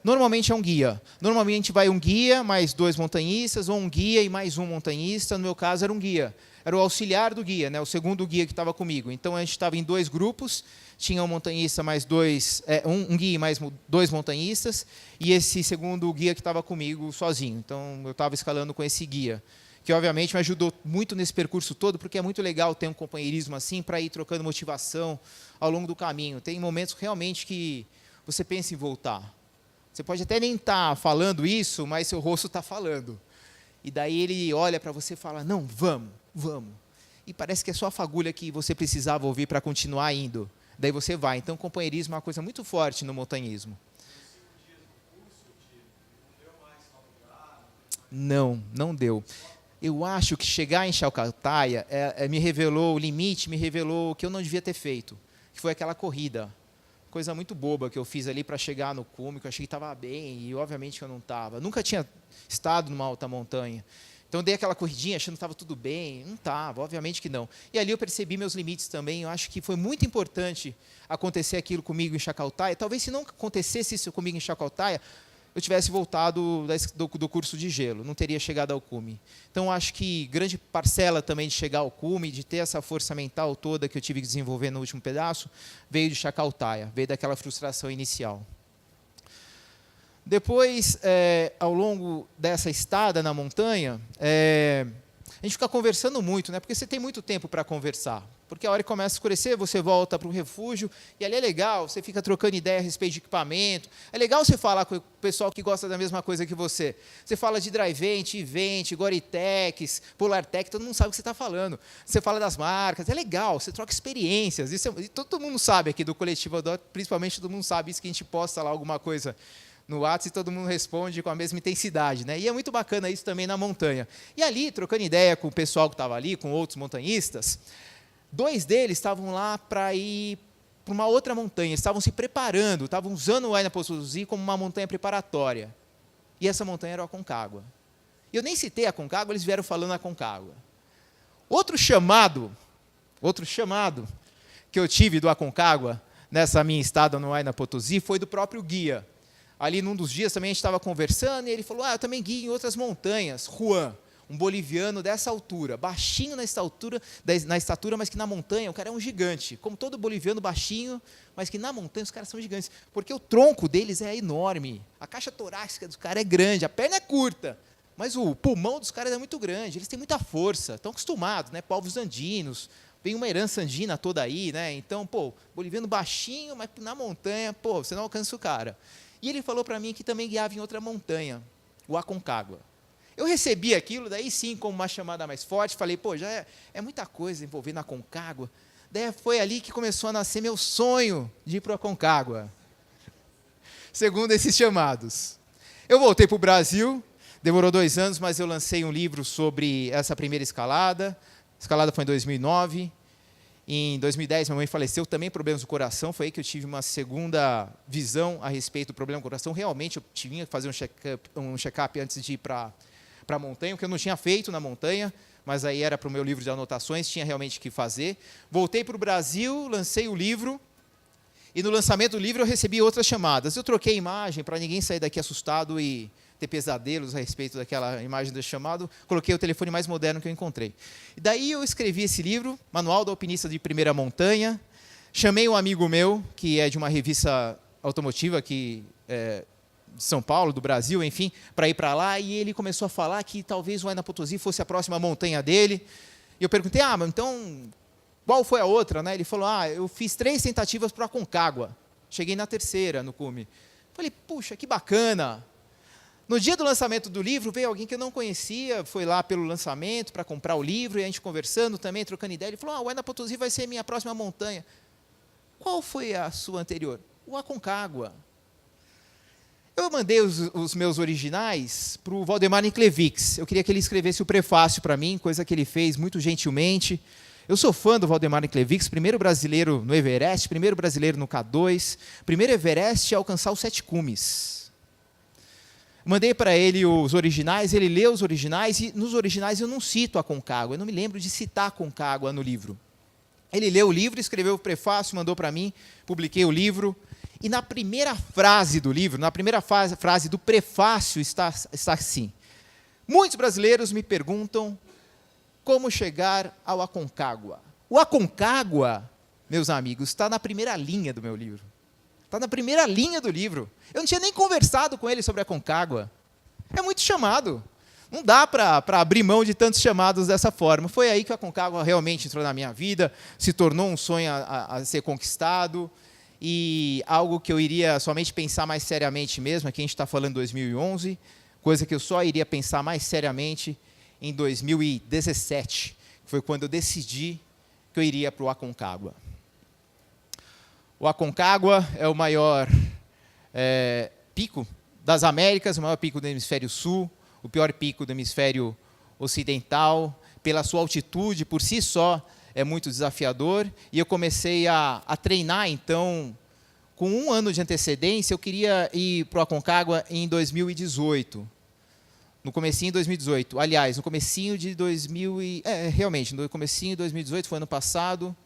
Normalmente é um guia. Normalmente vai um guia, mais 2 montanhistas, ou um guia e mais um montanhista. No meu caso, era um guia. Era o auxiliar do guia, né? O segundo guia que estava comigo. Então, a gente estava em 2 grupos, tinha um montanhista mais 2, um guia e mais 2 montanhistas, e esse segundo guia que estava comigo sozinho. Então, eu estava escalando com esse guia, que obviamente me ajudou muito nesse percurso todo, porque é muito legal ter um companheirismo assim, para ir trocando motivação ao longo do caminho. Tem momentos realmente que você pensa em voltar. Você pode até nem estar falando isso, mas seu rosto está falando. E daí ele olha para você e fala, não, vamos, vamos. E parece que é só a fagulha que você precisava ouvir para continuar indo. Daí você vai. Então, companheirismo é uma coisa muito forte no montanhismo. Não, não deu. Eu acho que chegar em Chalcataia me revelou o limite, me revelou o que eu não devia ter feito, que foi aquela corrida. Coisa muito boba que eu fiz ali para chegar no cume, que eu achei que estava bem, e obviamente eu não estava. Nunca tinha estado numa alta montanha. Então, eu dei aquela corridinha achando que estava tudo bem. Não estava, obviamente que não. E ali eu percebi meus limites também. Eu acho que foi muito importante acontecer aquilo comigo em Chalcataia. Talvez, se não acontecesse isso comigo em Chalcataia, eu tivesse voltado do curso de gelo, não teria chegado ao cume. Então, acho que grande parcela também de chegar ao cume, de ter essa força mental toda que eu tive que desenvolver no último pedaço, veio de Chalcataia, veio daquela frustração inicial. Depois, ao longo dessa estada na montanha, a gente fica conversando muito, né? Porque você tem muito tempo para conversar. Porque a hora que começa a escurecer, você volta para o refúgio, e ali é legal, você fica trocando ideia a respeito de equipamento. É legal você falar com o pessoal que gosta da mesma coisa que você. Você fala de Dryvent, Ivent, Gore-Tex, Polartec, todo mundo sabe o que você está falando. Você fala das marcas, é legal, você troca experiências. E todo mundo sabe aqui do Coletivo Odor, principalmente todo mundo sabe isso, que a gente posta lá alguma coisa no WhatsApp e todo mundo responde com a mesma intensidade, né? E é muito bacana isso também na montanha. E ali, trocando ideia com o pessoal que estava ali, com outros montanhistas, 2 deles estavam lá para ir para uma outra montanha, estavam se preparando, estavam usando o Huayna Potosí como uma montanha preparatória. E essa montanha era o Aconcagua. Eu nem citei a Aconcagua, eles vieram falando a Aconcagua. Outro chamado que eu tive do Aconcagua, nessa minha estada no Huayna Potosí, foi do próprio guia. Ali, num dos dias, também a gente estava conversando, e ele falou, eu também guio em outras montanhas. Juan, um boliviano dessa altura, baixinho na estatura, mas que na montanha o cara é um gigante. Como todo boliviano baixinho, mas que na montanha os caras são gigantes. Porque o tronco deles é enorme, a caixa torácica dos caras é grande, a perna é curta, mas o pulmão dos caras é muito grande, eles têm muita força, estão acostumados, né? Povos andinos, vem uma herança andina toda aí, né? Então, boliviano baixinho, mas na montanha, você não alcança o cara. E ele falou para mim que também guiava em outra montanha, o Aconcagua. Eu recebi aquilo, daí sim, como uma chamada mais forte, falei, já é muita coisa envolvendo a Aconcagua. Daí foi ali que começou a nascer meu sonho de ir para o Aconcagua, segundo esses chamados. Eu voltei para o Brasil, demorou 2 anos, mas eu lancei um livro sobre essa primeira escalada. A escalada foi em 2009. Em 2010, minha mãe faleceu, também problemas do coração, foi aí que eu tive uma segunda visão a respeito do problema do coração. Realmente, eu tinha que fazer um check-up antes de ir para a montanha, que eu não tinha feito na montanha, mas aí era para o meu livro de anotações, tinha realmente que fazer. Voltei para o Brasil, lancei o livro, e no lançamento do livro eu recebi outras chamadas. Eu troquei a imagem para ninguém sair daqui assustado e ter pesadelos a respeito daquela imagem do chamado, coloquei o telefone mais moderno que eu encontrei. E daí eu escrevi esse livro, Manual do Alpinista de Primeira Montanha, chamei um amigo meu, que é de uma revista automotiva aqui de São Paulo, do Brasil, enfim, para ir para lá, e ele começou a falar que talvez o Huayna Potosí fosse a próxima montanha dele. E eu perguntei, mas então, qual foi a outra? Né? Ele falou, eu fiz 3 tentativas para a Aconcagua, cheguei na 3ª no cume. Falei, puxa, que bacana. No dia do lançamento do livro, veio alguém que eu não conhecia, foi lá pelo lançamento para comprar o livro, e a gente conversando também, trocando ideia, ele falou, o Huayna Potosí vai ser a minha próxima montanha. Qual foi a sua anterior? O Aconcagua. Eu mandei os meus originais para o Valdemar Niklevix. Eu queria que ele escrevesse o prefácio para mim, coisa que ele fez muito gentilmente. Eu sou fã do Valdemar Niklevix, primeiro brasileiro no Everest, primeiro brasileiro no K2, primeiro Everest a alcançar os 7 cumes. Mandei para ele os originais, ele leu os originais, e nos originais eu não cito a Aconcagua, eu não me lembro de citar a Aconcagua no livro. Ele leu o livro, escreveu o prefácio, mandou para mim, publiquei o livro, e na primeira frase do livro, na primeira frase do prefácio está assim: muitos brasileiros me perguntam como chegar ao Aconcagua. O Aconcagua, meus amigos, está na primeira linha do meu livro. Está na primeira linha do livro. Eu não tinha nem conversado com ele sobre a Aconcagua. É muito chamado. Não dá para abrir mão de tantos chamados dessa forma. Foi aí que a Aconcagua realmente entrou na minha vida, se tornou um sonho a ser conquistado, e algo que eu iria somente pensar mais seriamente mesmo, aqui a gente está falando em 2011, coisa que eu só iria pensar mais seriamente em 2017, que foi quando eu decidi que eu iria para o Aconcagua. O Aconcagua é o maior pico das Américas, o maior pico do hemisfério sul, o pior pico do hemisfério ocidental. Pela sua altitude, por si só, é muito desafiador. E eu comecei a treinar, então, com 1 ano de antecedência. Eu queria ir para o Aconcagua em 2018. No comecinho de 2018. Aliás, no comecinho de 2000 realmente, no comecinho de 2018, foi ano passado.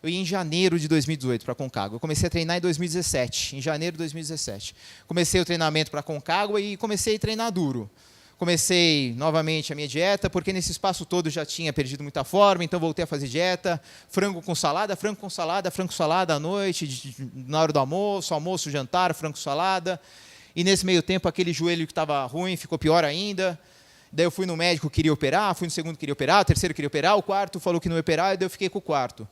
Eu ia em janeiro de 2018 para a Aconcagua. Eu comecei a treinar em 2017, em janeiro de 2017. Comecei o treinamento para a Aconcagua e comecei a treinar duro. Comecei novamente a minha dieta, porque nesse espaço todo já tinha perdido muita forma, então voltei a fazer dieta, frango com salada, frango com salada, frango com salada à noite, na hora do almoço, jantar, frango com salada. E nesse meio tempo, aquele joelho que estava ruim ficou pior ainda. Daí eu fui no médico, queria operar, fui no segundo, queria operar, o terceiro queria operar, o quarto falou que não ia operar, e daí eu fiquei com o quarto.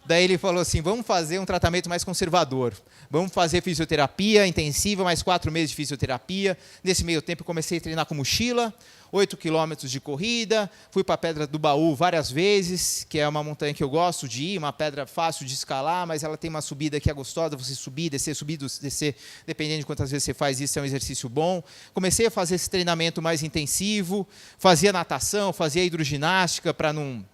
Daí ele falou assim, vamos fazer um tratamento mais conservador. Vamos fazer fisioterapia intensiva, mais 4 meses de fisioterapia. Nesse meio tempo, eu comecei a treinar com mochila, 8 quilômetros de corrida, fui para a Pedra do Baú várias vezes, que é uma montanha que eu gosto de ir, uma pedra fácil de escalar, mas ela tem uma subida que é gostosa, você subir, descer, dependendo de quantas vezes você faz isso, é um exercício bom. Comecei a fazer esse treinamento mais intensivo, fazia natação, fazia hidroginástica para não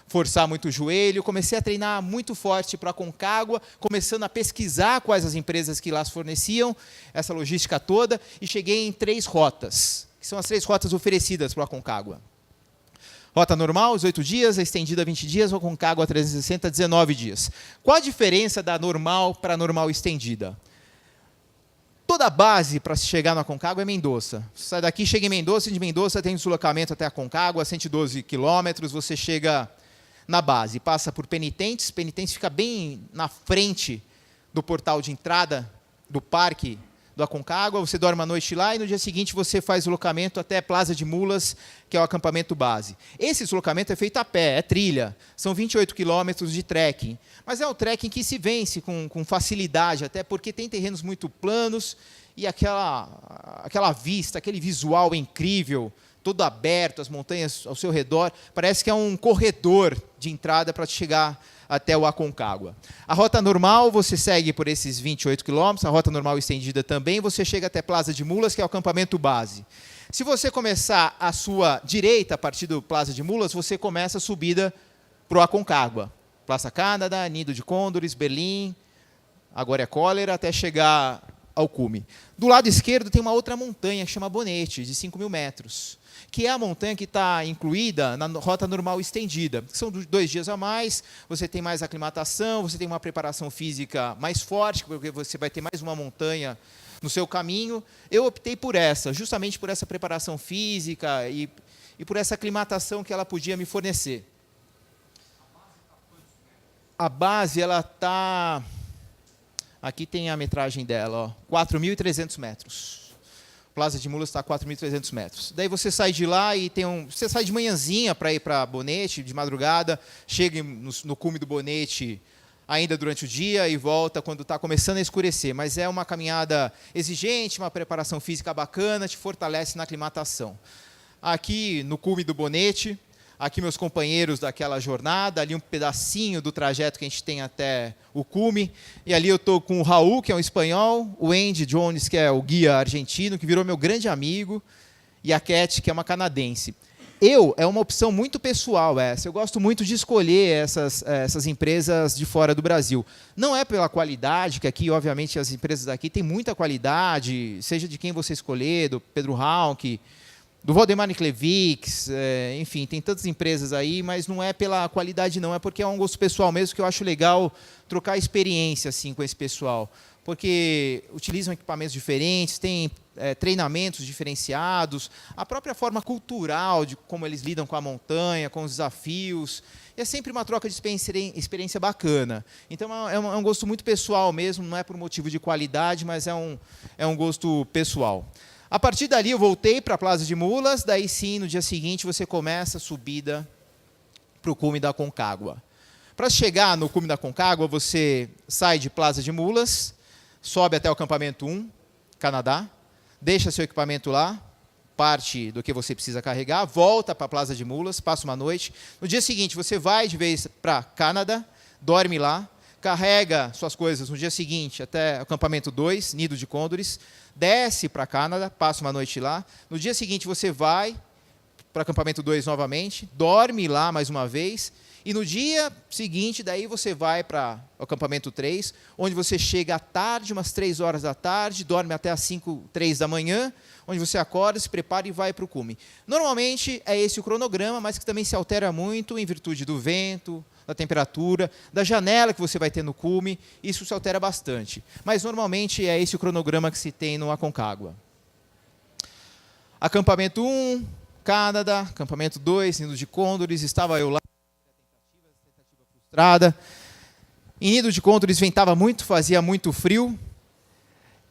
forçar muito o joelho, comecei a treinar muito forte para a Aconcagua, começando a pesquisar quais as empresas que lá forneciam, essa logística toda, e cheguei em 3 rotas, que são as 3 rotas oferecidas para a Aconcagua. Rota normal, 18 dias, a estendida 20 dias, a Aconcagua 360, 19 dias. Qual a diferença da normal para a normal estendida? Toda a base para se chegar na Aconcagua é Mendoza. Você sai daqui, chega em Mendoza, e de Mendoza tem deslocamento até a Aconcagua, 112 quilômetros, você chega na base, passa por Penitentes. Penitentes fica bem na frente do portal de entrada do parque do Aconcagua, você dorme a noite lá e no dia seguinte você faz o deslocamento até Plaza de Mulas, que é o acampamento base. Esse deslocamento é feito a pé, é trilha, são 28 quilômetros de trekking, mas é um trekking que se vence com facilidade, até porque tem terrenos muito planos e aquela vista, aquele visual incrível, todo aberto, as montanhas ao seu redor, parece que é um corredor de entrada para chegar até o Aconcagua. A rota normal, você segue por esses 28 quilômetros, a rota normal estendida também, você chega até Plaza de Mulas, que é o acampamento base. Se você começar à sua direita, a partir do Plaza de Mulas, você começa a subida para o Aconcagua. Plaça Canadá, Nido de Condores, Berlim, agora é Cólera, até chegar ao cume. Do lado esquerdo tem uma outra montanha que chama Bonete, de 5.000 metros, que é a montanha que está incluída na rota normal estendida. São 2 dias a mais, você tem mais aclimatação, você tem uma preparação física mais forte, porque você vai ter mais uma montanha no seu caminho. Eu optei por essa, justamente por essa preparação física e por essa aclimatação que ela podia me fornecer. A base, ela está... Aqui tem a metragem dela, 4.300 metros. Plaza de Mulas está a 4.300 metros. Daí você sai de lá e você sai de manhãzinha para ir para Bonete, de madrugada, chega no cume do Bonete ainda durante o dia e volta quando está começando a escurecer. Mas é uma caminhada exigente, uma preparação física bacana, te fortalece na aclimatação. Aqui no cume do Bonete, aqui meus companheiros daquela jornada, ali um pedacinho do trajeto que a gente tem até o cume, e ali eu estou com o Raul, que é um espanhol, o Andy Jones, que é o guia argentino, que virou meu grande amigo, e a Cat, que é uma canadense. É uma opção muito pessoal essa. Eu gosto muito de escolher essas empresas de fora do Brasil. Não é pela qualidade, que aqui, obviamente, as empresas daqui têm muita qualidade, seja de quem você escolher, do Pedro Hauck, do Valdemar Niklevics, enfim, tem tantas empresas aí, mas não é pela qualidade, não. É porque é um gosto pessoal mesmo, que eu acho legal trocar experiência assim, com esse pessoal. Porque utilizam equipamentos diferentes, têm treinamentos diferenciados, a própria forma cultural de como eles lidam com a montanha, com os desafios. E é sempre uma troca de experiência bacana. Então, é um gosto muito pessoal mesmo, não é por motivo de qualidade, mas é um gosto pessoal. A partir dali, eu voltei para a Plaza de Mulas, daí sim, no dia seguinte, você começa a subida para o cume da Aconcagua. Para chegar no cume da Aconcagua, você sai de Plaza de Mulas, sobe até o acampamento 1, Canadá, deixa seu equipamento lá, parte do que você precisa carregar, volta para a Plaza de Mulas, passa uma noite. No dia seguinte, você vai de vez para Canadá, dorme lá, carrega suas coisas no dia seguinte até o acampamento 2, Nido de Condores, desce para Canadá, passa uma noite lá. No dia seguinte, você vai para o acampamento 2 novamente, dorme lá mais uma vez, e no dia seguinte, daí você vai para o acampamento 3, onde você chega à tarde, umas 3 horas da tarde, dorme até as 3 da manhã, onde você acorda, se prepara e vai para o cume. Normalmente é esse o cronograma, mas que também se altera muito em virtude do vento, da temperatura, da janela que você vai ter no cume, isso se altera bastante. Mas normalmente é esse o cronograma que se tem no Aconcagua. Acampamento 1, Canadá, acampamento 2, Nido de Condores, estava eu lá, tentativa frustrada. Em Nido de Condores ventava muito, fazia muito frio.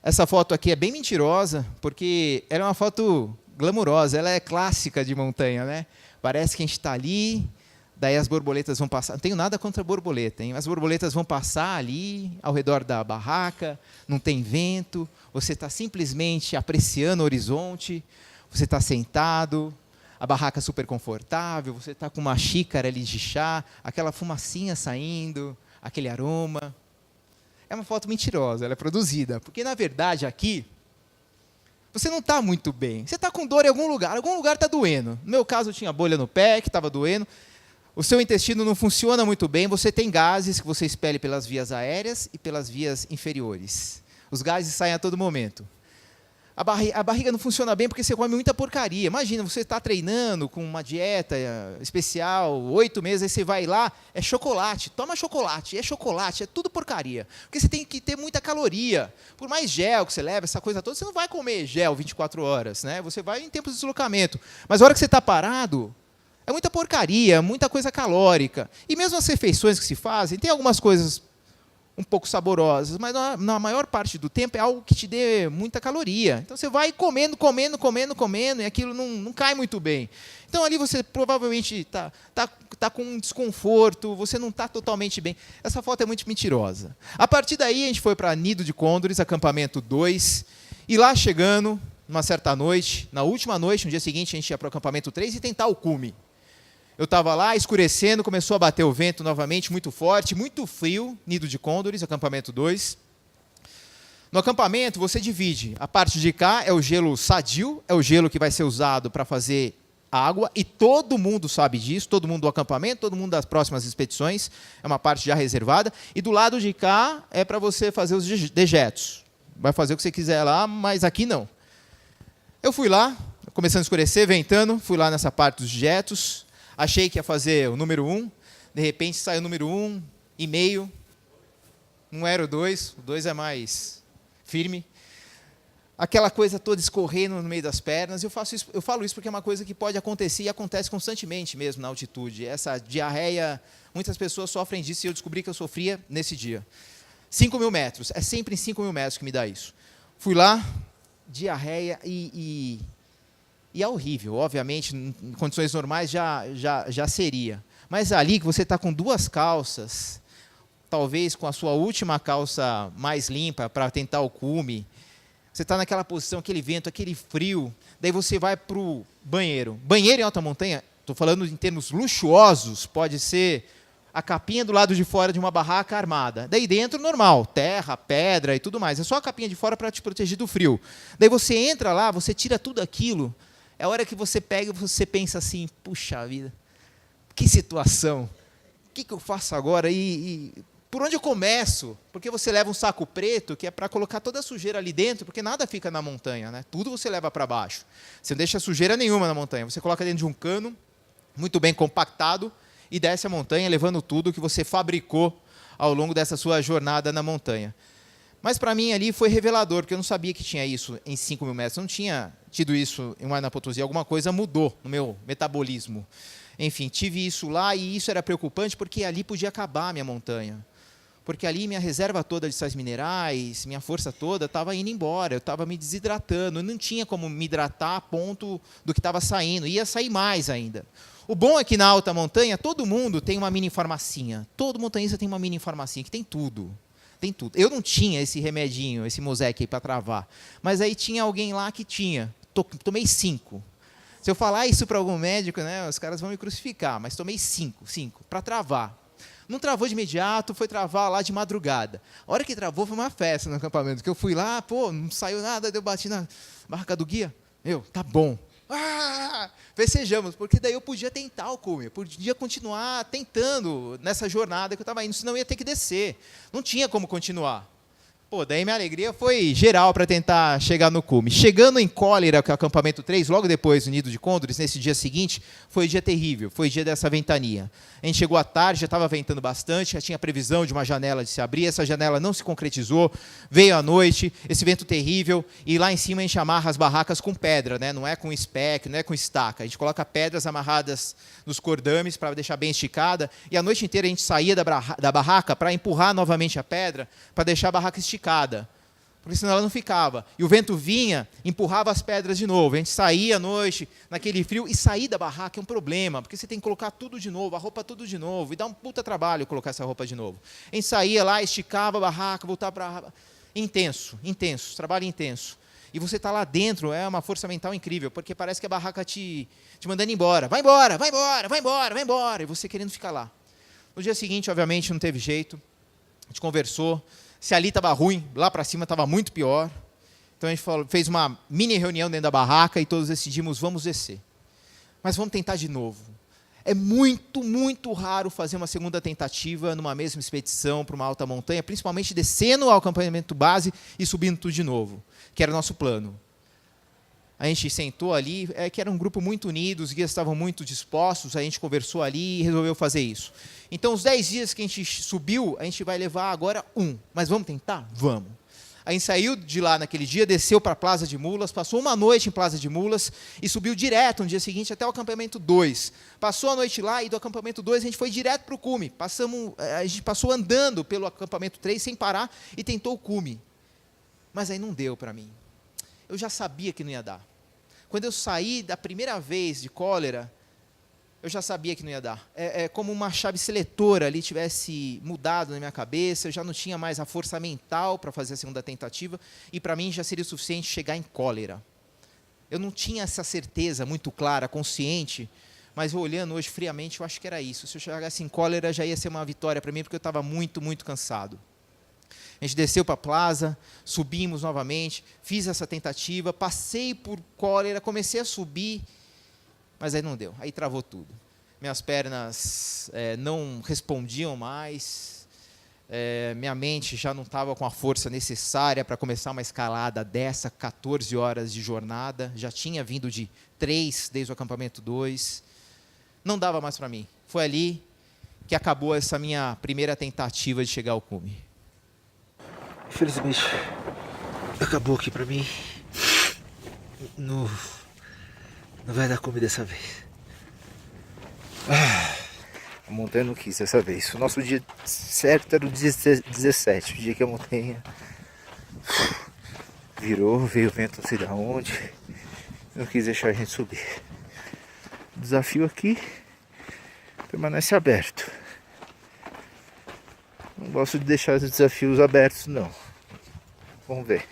Essa foto aqui é bem mentirosa, porque ela é uma foto glamurosa, ela é clássica de montanha, né? Parece que a gente está ali, daí as borboletas vão passar. Não tenho nada contra a borboleta, hein? As borboletas vão passar ali, ao redor da barraca, não tem vento, você está simplesmente apreciando o horizonte, você está sentado, a barraca super confortável, você está com uma xícara ali de chá, aquela fumacinha saindo, aquele aroma. É uma foto mentirosa, ela é produzida, porque, na verdade, aqui, você não está muito bem. Você está com dor em algum lugar está doendo. No meu caso, eu tinha bolha no pé, que estava doendo. O seu intestino não funciona muito bem, você tem gases que você expele pelas vias aéreas e pelas vias inferiores. Os gases saem a todo momento. A barriga não funciona bem porque você come muita porcaria. Imagina, você está treinando com uma dieta especial, 8 meses, aí você vai lá, é chocolate, toma chocolate, é tudo porcaria. Porque você tem que ter muita caloria. Por mais gel que você leva, essa coisa toda, você não vai comer gel 24 horas, né? Você vai em tempos de deslocamento. Mas a hora que você está parado, é muita porcaria, muita coisa calórica. E mesmo as refeições que se fazem, tem algumas coisas um pouco saborosas, mas na maior parte do tempo é algo que te dê muita caloria. Então você vai comendo, e aquilo não cai muito bem. Então ali você provavelmente está com um desconforto, você não está totalmente bem. Essa foto é muito mentirosa. A partir daí a gente foi para Nido de Condores, acampamento 2, e lá chegando, numa certa noite, na última noite, no dia seguinte, a gente ia para o acampamento 3 e tentar o cume. Eu estava lá, escurecendo, começou a bater o vento novamente, muito forte, muito frio, Nido de Condores, acampamento 2. No acampamento, você divide. A parte de cá é o gelo sadio, é o gelo que vai ser usado para fazer água, e todo mundo sabe disso, todo mundo do acampamento, todo mundo das próximas expedições, é uma parte já reservada. E do lado de cá é para você fazer os dejetos. Vai fazer o que você quiser lá, mas aqui não. Eu fui lá, começando a escurecer, ventando, fui lá nessa parte dos dejetos. Achei que ia fazer o número 1, de repente saiu o número 1,5. Não era o 2 é mais firme. Aquela coisa toda escorrendo no meio das pernas. Eu falo isso porque é uma coisa que pode acontecer e acontece constantemente mesmo na altitude. Essa diarreia, muitas pessoas sofrem disso e eu descobri que eu sofria nesse dia. 5.000 metros, é sempre em 5.000 metros que me dá isso. Fui lá, diarreia e é horrível, obviamente, em condições normais já seria. Mas ali que você está com 2 calças, talvez com a sua última calça mais limpa para tentar o cume, você está naquela posição, aquele vento, aquele frio, daí você vai para o banheiro. Banheiro em alta montanha, estou falando em termos luxuosos, pode ser a capinha do lado de fora de uma barraca armada. Daí dentro, normal, terra, pedra e tudo mais. É só a capinha de fora para te proteger do frio. Daí você entra lá, você tira tudo aquilo. É a hora que você pega e você pensa assim, puxa vida, que situação. O que eu faço agora? E por onde eu começo? Porque você leva um saco preto, que é para colocar toda a sujeira ali dentro, porque nada fica na montanha, né? Tudo você leva para baixo. Você não deixa sujeira nenhuma na montanha. Você coloca dentro de um cano, muito bem compactado, e desce a montanha, levando tudo que você fabricou ao longo dessa sua jornada na montanha. Mas para mim ali foi revelador, porque eu não sabia que tinha isso em 5.000 metros. Eu não tinha tido isso em Huayna Potosí. Alguma coisa mudou no meu metabolismo. Enfim, tive isso lá e isso era preocupante porque ali podia acabar a minha montanha. Porque ali minha reserva toda de sais minerais, minha força toda estava indo embora. Eu estava me desidratando. Eu não tinha como me hidratar a ponto do que estava saindo. Ia sair mais ainda. O bom é que na alta montanha todo mundo tem uma mini farmacinha. Todo montanhista tem uma mini farmacinha que tem tudo. Tem tudo. Eu não tinha esse remedinho, esse Mosec aí para travar. Mas aí tinha alguém lá que tinha. Tomei 5. Se eu falar isso para algum médico, né, os caras vão me crucificar. Mas tomei 5 para travar. Não travou de imediato, foi travar lá de madrugada. A hora que travou foi uma festa no acampamento. Que eu fui lá, pô, não saiu nada, eu bati na barraca do guia. Tá bom. Festejamos, porque daí eu podia tentar o cume, eu podia continuar tentando nessa jornada que eu estava indo, senão eu ia ter que descer. Não tinha como continuar. Pô, daí minha alegria foi geral para tentar chegar no cume. Chegando em Cólera, que é o acampamento 3, logo depois do Nido de Condores, nesse dia seguinte, foi um dia terrível, foi o dia dessa ventania. A gente chegou à tarde, já estava ventando bastante, já tinha previsão de uma janela de se abrir, essa janela não se concretizou, veio à noite, esse vento terrível, e lá em cima a gente amarra as barracas com pedra, né? Não é com spec, não é com estaca, a gente coloca pedras amarradas nos cordames para deixar bem esticada, e a noite inteira a gente saía da barraca para empurrar novamente a pedra, para deixar a barraca esticada, porque senão ela não ficava. E o vento vinha, empurrava as pedras de novo. A gente saía à noite, naquele frio, e sair da barraca é um problema, porque você tem que colocar tudo de novo, a roupa tudo de novo, e dá um puta trabalho colocar essa roupa de novo. A gente saía lá, esticava a barraca, voltava para... Intenso, trabalho intenso. E você está lá dentro, é uma força mental incrível, porque parece que a barraca te mandando embora. Vai embora, vai embora, vai embora, vai embora, e você querendo ficar lá. No dia seguinte, obviamente, não teve jeito. A gente conversou. Se ali estava ruim, lá para cima estava muito pior. Então a gente fez uma mini reunião dentro da barraca e todos decidimos, vamos descer. Mas vamos tentar de novo. É muito, muito raro fazer uma segunda tentativa numa mesma expedição para uma alta montanha, principalmente descendo ao acampamento base e subindo tudo de novo, que era o nosso plano. A gente sentou ali, que era um grupo muito unido, os guias estavam muito dispostos, a gente conversou ali e resolveu fazer isso. Então, os 10 dias que a gente subiu, a gente vai levar agora 1. Mas vamos tentar? Vamos. A gente saiu de lá naquele dia, desceu para a Plaza de Mulas, passou uma noite em Plaza de Mulas e subiu direto no dia seguinte até o acampamento 2. Passou a noite lá e do acampamento 2 a gente foi direto para o cume. A gente passou andando pelo acampamento 3 sem parar e tentou o cume. Mas aí não deu para mim. Eu já sabia que não ia dar. Quando eu saí da primeira vez de Cólera, eu já sabia que não ia dar. É como uma chave seletora ali tivesse mudado na minha cabeça, eu já não tinha mais a força mental para fazer a segunda tentativa, e para mim já seria o suficiente chegar em Cólera. Eu não tinha essa certeza muito clara, consciente, mas olhando hoje friamente, eu acho que era isso. Se eu chegasse em Cólera, já ia ser uma vitória para mim, porque eu estava muito, muito cansado. A gente desceu para a plaza, subimos novamente, fiz essa tentativa, passei por Cólera, comecei a subir, mas aí não deu, aí travou tudo. Minhas pernas não respondiam mais, minha mente já não estava com a força necessária para começar uma escalada dessa, 14 horas de jornada, já tinha vindo de 3 desde o acampamento 2, não dava mais para mim. Foi ali que acabou essa minha primeira tentativa de chegar ao cume. Infelizmente, acabou aqui pra mim. Não vai dar cume dessa vez. A montanha não quis dessa vez. O nosso dia certo era o 17, o dia que a montanha virou, veio o vento não sei de onde. Não quis deixar a gente subir. O desafio aqui permanece aberto. Não gosto de deixar os desafios abertos, não. Vamos ver.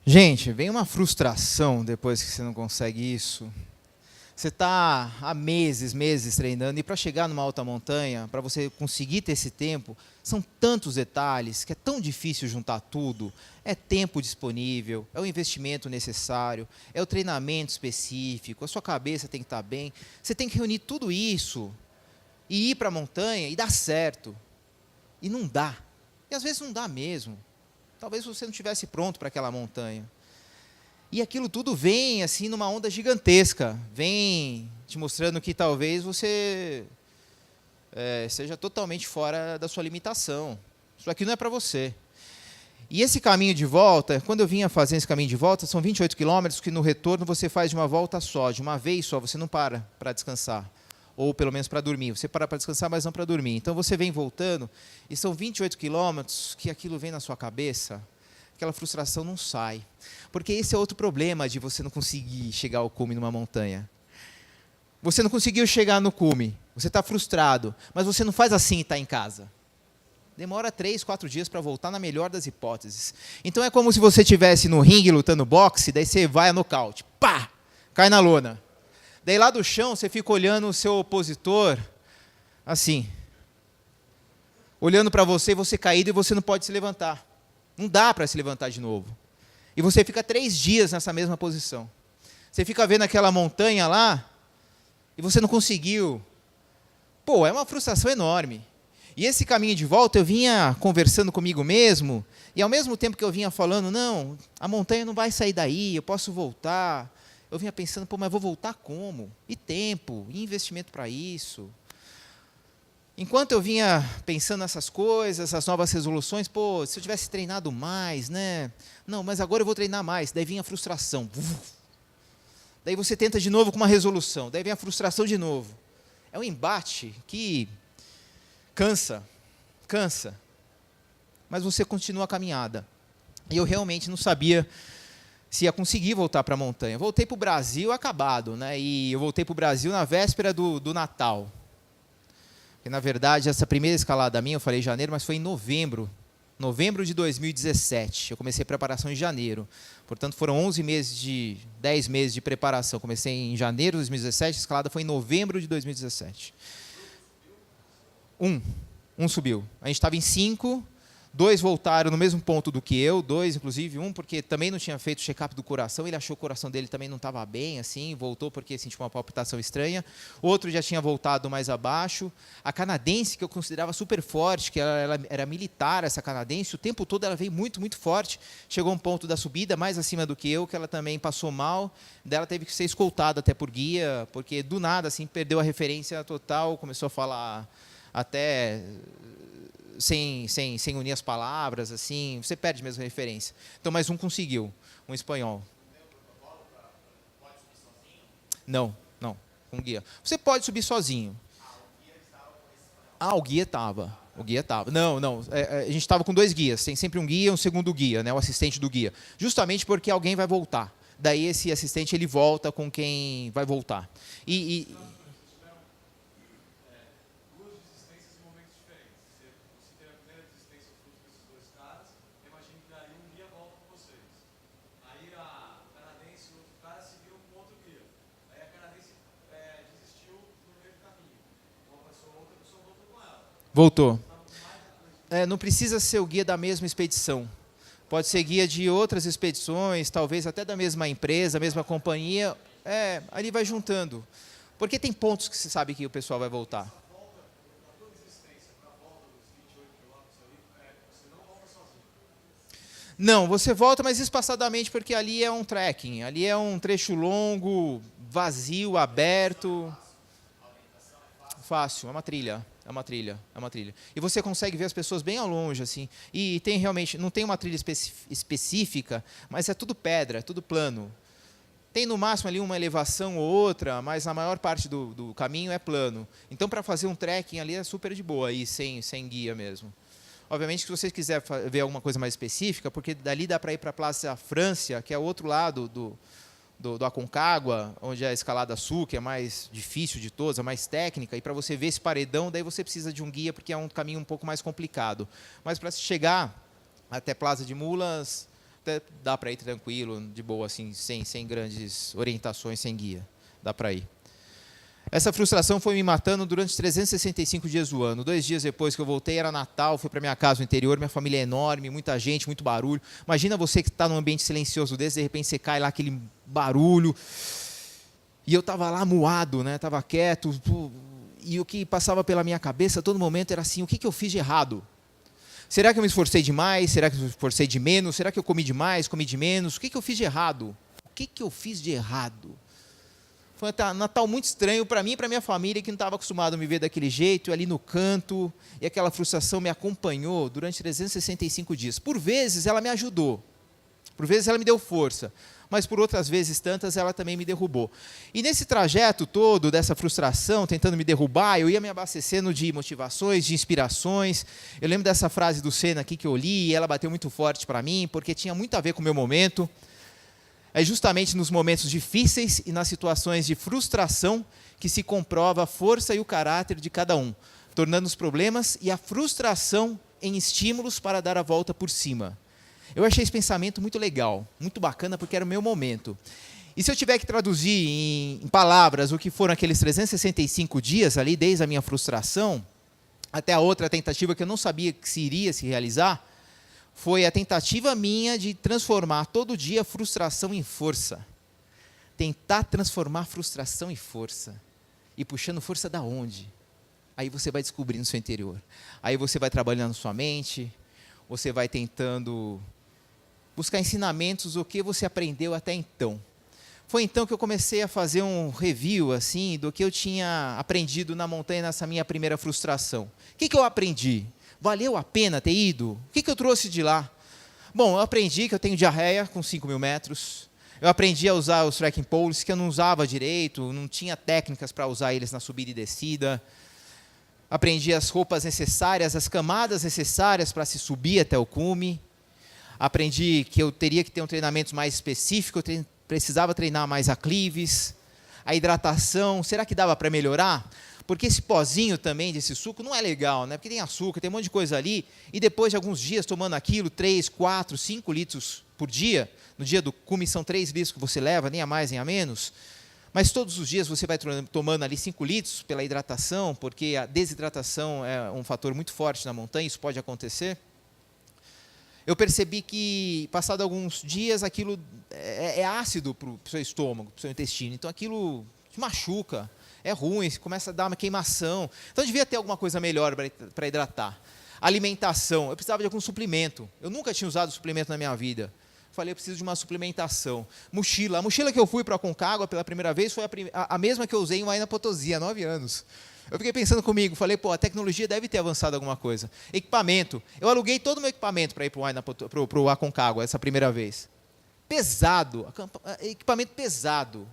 Gente, vem uma frustração depois que você não consegue isso. Você está há meses treinando, e para chegar numa alta montanha, para você conseguir ter esse tempo, são tantos detalhes que é tão difícil juntar tudo. É tempo disponível, é o investimento necessário, é o treinamento específico, a sua cabeça tem que estar bem. Você tem que reunir tudo isso e ir para a montanha e dar certo. E não dá. E às vezes não dá mesmo. Talvez você não estivesse pronto para aquela montanha. E aquilo tudo vem assim numa onda gigantesca, vem te mostrando que talvez você seja totalmente fora da sua limitação. Isso aqui não é para você. E esse caminho de volta, quando eu vinha fazendo esse caminho de volta, são 28 quilômetros que no retorno você faz de uma volta só, de uma vez só, você não para descansar. Ou pelo menos para dormir. Você para descansar, mas não para dormir. Então você vem voltando, e são 28 quilômetros que aquilo vem na sua cabeça, aquela frustração não sai. Porque esse é outro problema de você não conseguir chegar ao cume numa montanha. Você não conseguiu chegar no cume, você está frustrado, mas você não faz assim e está em casa. Demora 3, 4 dias para voltar, na melhor das hipóteses. Então é como se você estivesse no ringue lutando boxe, daí você vai a nocaute, pá, cai na lona. Daí lá do chão você fica olhando o seu opositor, assim, olhando para você e você caído e você não pode se levantar. Não dá para se levantar de novo. E você fica 3 dias nessa mesma posição. Você fica vendo aquela montanha lá e você não conseguiu. Pô, é uma frustração enorme. E esse caminho de volta eu vinha conversando comigo mesmo, e ao mesmo tempo que eu vinha falando, não, a montanha não vai sair daí, eu posso voltar. Eu vinha pensando, pô, mas vou voltar como? E tempo, e investimento para isso. Enquanto eu vinha pensando nessas coisas, as novas resoluções, pô, se eu tivesse treinado mais, né? Não, mas agora eu vou treinar mais. Daí vinha a frustração. Daí você tenta de novo com uma resolução. Daí vem a frustração de novo. É um embate que cansa. Mas você continua a caminhada. E eu realmente não sabia se ia conseguir voltar para a montanha. Voltei para o Brasil acabado, né? E eu voltei para o Brasil na véspera do Natal. Porque, na verdade, essa primeira escalada minha, eu falei em janeiro, mas foi em novembro de 2017. Eu comecei a preparação em janeiro. Portanto, foram 10 meses de preparação. Comecei em janeiro de 2017, a escalada foi em novembro de 2017. Um subiu. A gente estava em 5, 2 voltaram no mesmo ponto do que eu, 2, inclusive, um porque também não tinha feito check-up do coração, ele achou que o coração dele também não estava bem, assim, voltou porque sentiu uma palpitação estranha. Outro já tinha voltado mais abaixo. A canadense, que eu considerava super forte, que ela era militar, essa canadense, o tempo todo ela veio muito, muito forte. Chegou a um ponto da subida mais acima do que eu, que ela também passou mal. Dela teve que ser escoltada até por guia, porque do nada, assim, perdeu a referência total, começou a falar até sem unir as palavras, assim, você perde mesmo a referência. Então, mais um conseguiu, um espanhol. Não, com guia. Você pode subir sozinho. O guia estava. Não, a gente estava com 2 guias, tem sempre um guia e um segundo guia, né, o assistente do guia. Justamente porque alguém vai voltar. Daí esse assistente ele volta com quem vai voltar. Voltou. Não precisa ser o guia da mesma expedição. Pode ser guia de outras expedições, talvez até da mesma empresa, mesma companhia. Ali vai juntando. Porque tem pontos que se sabe que o pessoal vai voltar. Não, você volta, mas espaçadamente, porque ali é um trekking. Ali é um trecho longo, vazio, aberto. Fácil, é uma trilha. E você consegue ver as pessoas bem ao longe, assim. E tem realmente, não tem uma trilha específica, mas é tudo pedra, é tudo plano. Tem no máximo ali uma elevação ou outra, mas a maior parte do caminho é plano. Então, para fazer um trekking ali é super de boa, aí, sem guia mesmo. Obviamente, se você quiser ver alguma coisa mais específica, porque dali dá para ir para a Plaça Francia, que é o outro lado do Aconcagua, onde é a escalada sul, que é mais difícil de todas, a mais técnica, e para você ver esse paredão, daí você precisa de um guia, porque é um caminho um pouco mais complicado. Mas para chegar até Plaza de Mulas, até dá para ir tranquilo, de boa, assim, sem grandes orientações, sem guia. Dá para ir. Essa frustração foi me matando durante 365 dias do ano. 2 dias depois que eu voltei, era Natal, fui para minha casa no interior, minha família é enorme, muita gente, muito barulho. Imagina você que está num ambiente silencioso desse, de repente você cai lá, aquele barulho. E eu estava lá moado, né? Estava quieto. E o que passava pela minha cabeça a todo momento era assim, o que eu fiz de errado? Será que eu me esforcei demais? Será que eu me esforcei de menos? Será que eu comi demais, comi de menos? O que eu fiz de errado? O que eu fiz de errado? Foi um Natal muito estranho para mim e para minha família, que não estava acostumado a me ver daquele jeito, ali no canto, e aquela frustração me acompanhou durante 365 dias. Por vezes ela me ajudou, por vezes ela me deu força, mas por outras vezes tantas ela também me derrubou. E nesse trajeto todo dessa frustração, tentando me derrubar, eu ia me abastecendo de motivações, de inspirações. Eu lembro dessa frase do Senna aqui que eu li, e ela bateu muito forte para mim, porque tinha muito a ver com o meu momento. É justamente nos momentos difíceis e nas situações de frustração que se comprova a força e o caráter de cada um, tornando os problemas e a frustração em estímulos para dar a volta por cima. Eu achei esse pensamento muito legal, muito bacana, porque era o meu momento. E se eu tiver que traduzir em palavras o que foram aqueles 365 dias ali, desde a minha frustração até a outra tentativa que eu não sabia que se iria se realizar, foi a tentativa minha de transformar todo dia a frustração em força. Tentar transformar a frustração em força. E puxando força da onde? Aí você vai descobrir no seu interior. Aí você vai trabalhando na sua mente, você vai tentando buscar ensinamentos do que você aprendeu até então. Foi então que eu comecei a fazer um review assim, do que eu tinha aprendido na montanha nessa minha primeira frustração. O que eu aprendi? Valeu a pena ter ido? O que eu trouxe de lá? Bom, eu aprendi que eu tenho diarreia com 5.000 metros. Eu aprendi a usar os trekking poles, que eu não usava direito, não tinha técnicas para usar eles na subida e descida. Aprendi as roupas necessárias, as camadas necessárias para se subir até o cume. Aprendi que eu teria que ter um treinamento mais específico, eu precisava treinar mais aclives. A hidratação, será que dava para melhorar? Porque esse pozinho também desse suco não é legal, né? Porque tem açúcar, tem um monte de coisa ali, e depois de alguns dias tomando aquilo, 3, 4, 5 litros por dia, no dia do cume são 3 litros que você leva, nem a mais nem a menos, mas todos os dias você vai tomando ali 5 litros pela hidratação, porque a desidratação é um fator muito forte na montanha, isso pode acontecer. Eu percebi que, passado alguns dias, aquilo é ácido para o seu estômago, para o seu intestino, então aquilo te machuca. É ruim, começa a dar uma queimação. Então, devia ter alguma coisa melhor para hidratar. Alimentação. Eu precisava de algum suplemento. Eu nunca tinha usado suplemento na minha vida. Falei, eu preciso de uma suplementação. Mochila. A mochila que eu fui para a Aconcagua pela primeira vez foi a mesma que eu usei em Huayna Potosí, há 9 anos. Eu fiquei pensando comigo, falei, pô, a tecnologia deve ter avançado alguma coisa. Equipamento. Eu aluguei todo o meu equipamento para ir para o Aconcagua essa primeira vez. Pesado. Equipamento pesado.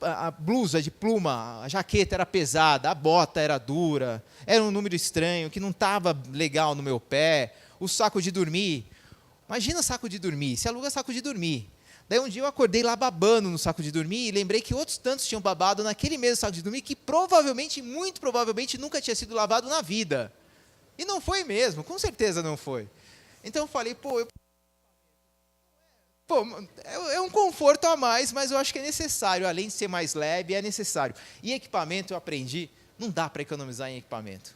A blusa de pluma, a jaqueta era pesada, a bota era dura, era um número estranho, que não estava legal no meu pé, o saco de dormir. Imagina saco de dormir, você aluga saco de dormir. Daí um dia eu acordei lá babando no saco de dormir e lembrei que outros tantos tinham babado naquele mesmo saco de dormir que provavelmente, muito provavelmente, nunca tinha sido lavado na vida. E não foi mesmo, com certeza não foi. Então eu falei, pô, é um conforto a mais, mas eu acho que é necessário, além de ser mais leve, é necessário. E equipamento, eu aprendi, não dá para economizar em equipamento.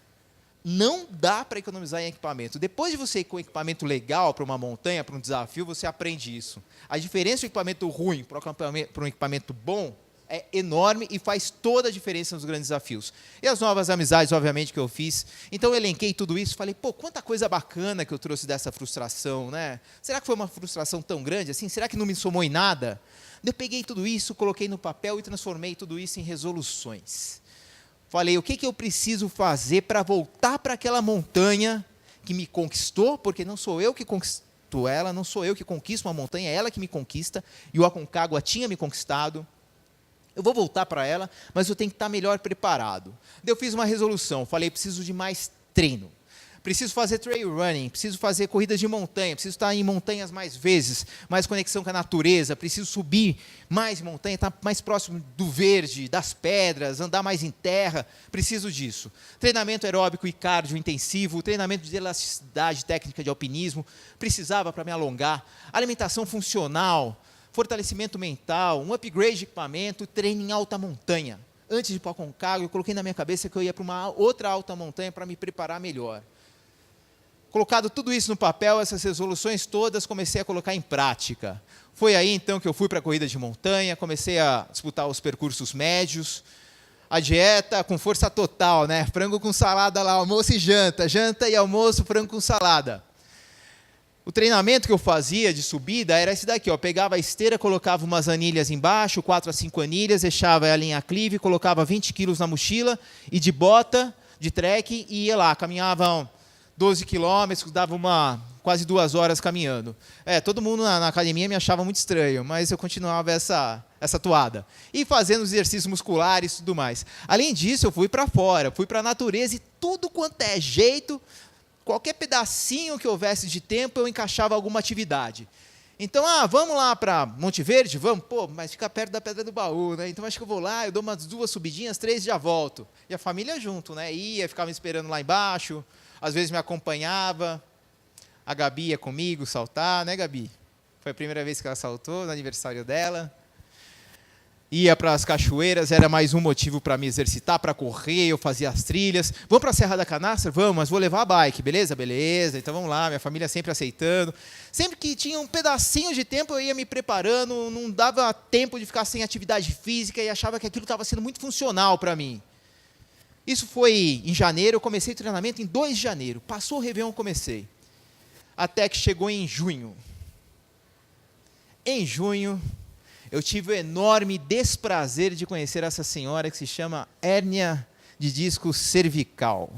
Não dá para economizar em equipamento. Depois de você ir com equipamento legal para uma montanha, para um desafio, você aprende isso. A diferença do equipamento ruim para um equipamento bom é enorme e faz toda a diferença nos grandes desafios. E as novas amizades, obviamente, que eu fiz. Então, eu elenquei tudo isso, falei, pô, quanta coisa bacana que eu trouxe dessa frustração, né? Será que foi uma frustração tão grande assim? Será que não me somou em nada? Eu peguei tudo isso, coloquei no papel e transformei tudo isso em resoluções. Falei, o que eu preciso fazer para voltar para aquela montanha que me conquistou, porque não sou eu que conquisto ela, não sou eu que conquisto uma montanha, é ela que me conquista, e o Aconcagua tinha me conquistado. Eu vou voltar para ela, mas eu tenho que estar melhor preparado. Daí eu fiz uma resolução, falei, preciso de mais treino. Preciso fazer trail running, preciso fazer corridas de montanha, preciso estar em montanhas mais vezes, mais conexão com a natureza, preciso subir mais em montanha, estar mais próximo do verde, das pedras, andar mais em terra, preciso disso. Treinamento aeróbico e cardio intensivo, treinamento de elasticidade técnica de alpinismo, precisava para me alongar, alimentação funcional, fortalecimento mental, um upgrade de equipamento, treino em alta montanha. antes de ir para o Aconcagua, eu coloquei na minha cabeça que eu ia para uma outra alta montanha para me preparar melhor. Colocado tudo isso no papel, essas resoluções todas, comecei a colocar em prática. Foi aí, então, que eu fui para a corrida de montanha, comecei a disputar os percursos médios, a dieta com força total, né? Frango com salada lá, almoço e janta, janta e almoço, frango com salada. O treinamento que eu fazia de subida era esse daqui, ó. Pegava a esteira, colocava umas anilhas embaixo, 4 a 5 anilhas, deixava ela em aclive, colocava 20 quilos na mochila e de bota, de trek, e ia lá, caminhava 12 quilômetros, dava quase 2 horas caminhando. Todo mundo na academia me achava muito estranho, mas eu continuava essa toada. E fazendo os exercícios musculares e tudo mais. Além disso, eu fui para fora, fui para a natureza e tudo quanto é jeito, qualquer pedacinho que houvesse de tempo, eu encaixava alguma atividade. Então, vamos lá para Monte Verde? Vamos? Pô, mas fica perto da Pedra do Baú, né? Então, acho que eu vou lá, eu dou umas 2 subidinhas, 3 e já volto. E a família junto, né? Ia, ficava me esperando lá embaixo, às vezes me acompanhava. A Gabi ia comigo saltar, né, Gabi? Foi a primeira vez que ela saltou, no aniversário dela. Ia para as cachoeiras, era mais um motivo para me exercitar, para correr, eu fazia as trilhas. Vamos para a Serra da Canastra? Vamos, mas vou levar a bike, beleza? Beleza, então vamos lá, minha família sempre aceitando. Sempre que tinha um pedacinho de tempo, eu ia me preparando, não dava tempo de ficar sem atividade física e achava que aquilo estava sendo muito funcional para mim. Isso foi em janeiro, eu comecei o treinamento em 2 de janeiro. Passou o Réveillon, eu comecei. Até que chegou em junho. Em junho, eu tive o enorme desprazer de conhecer essa senhora que se chama hérnia de disco cervical.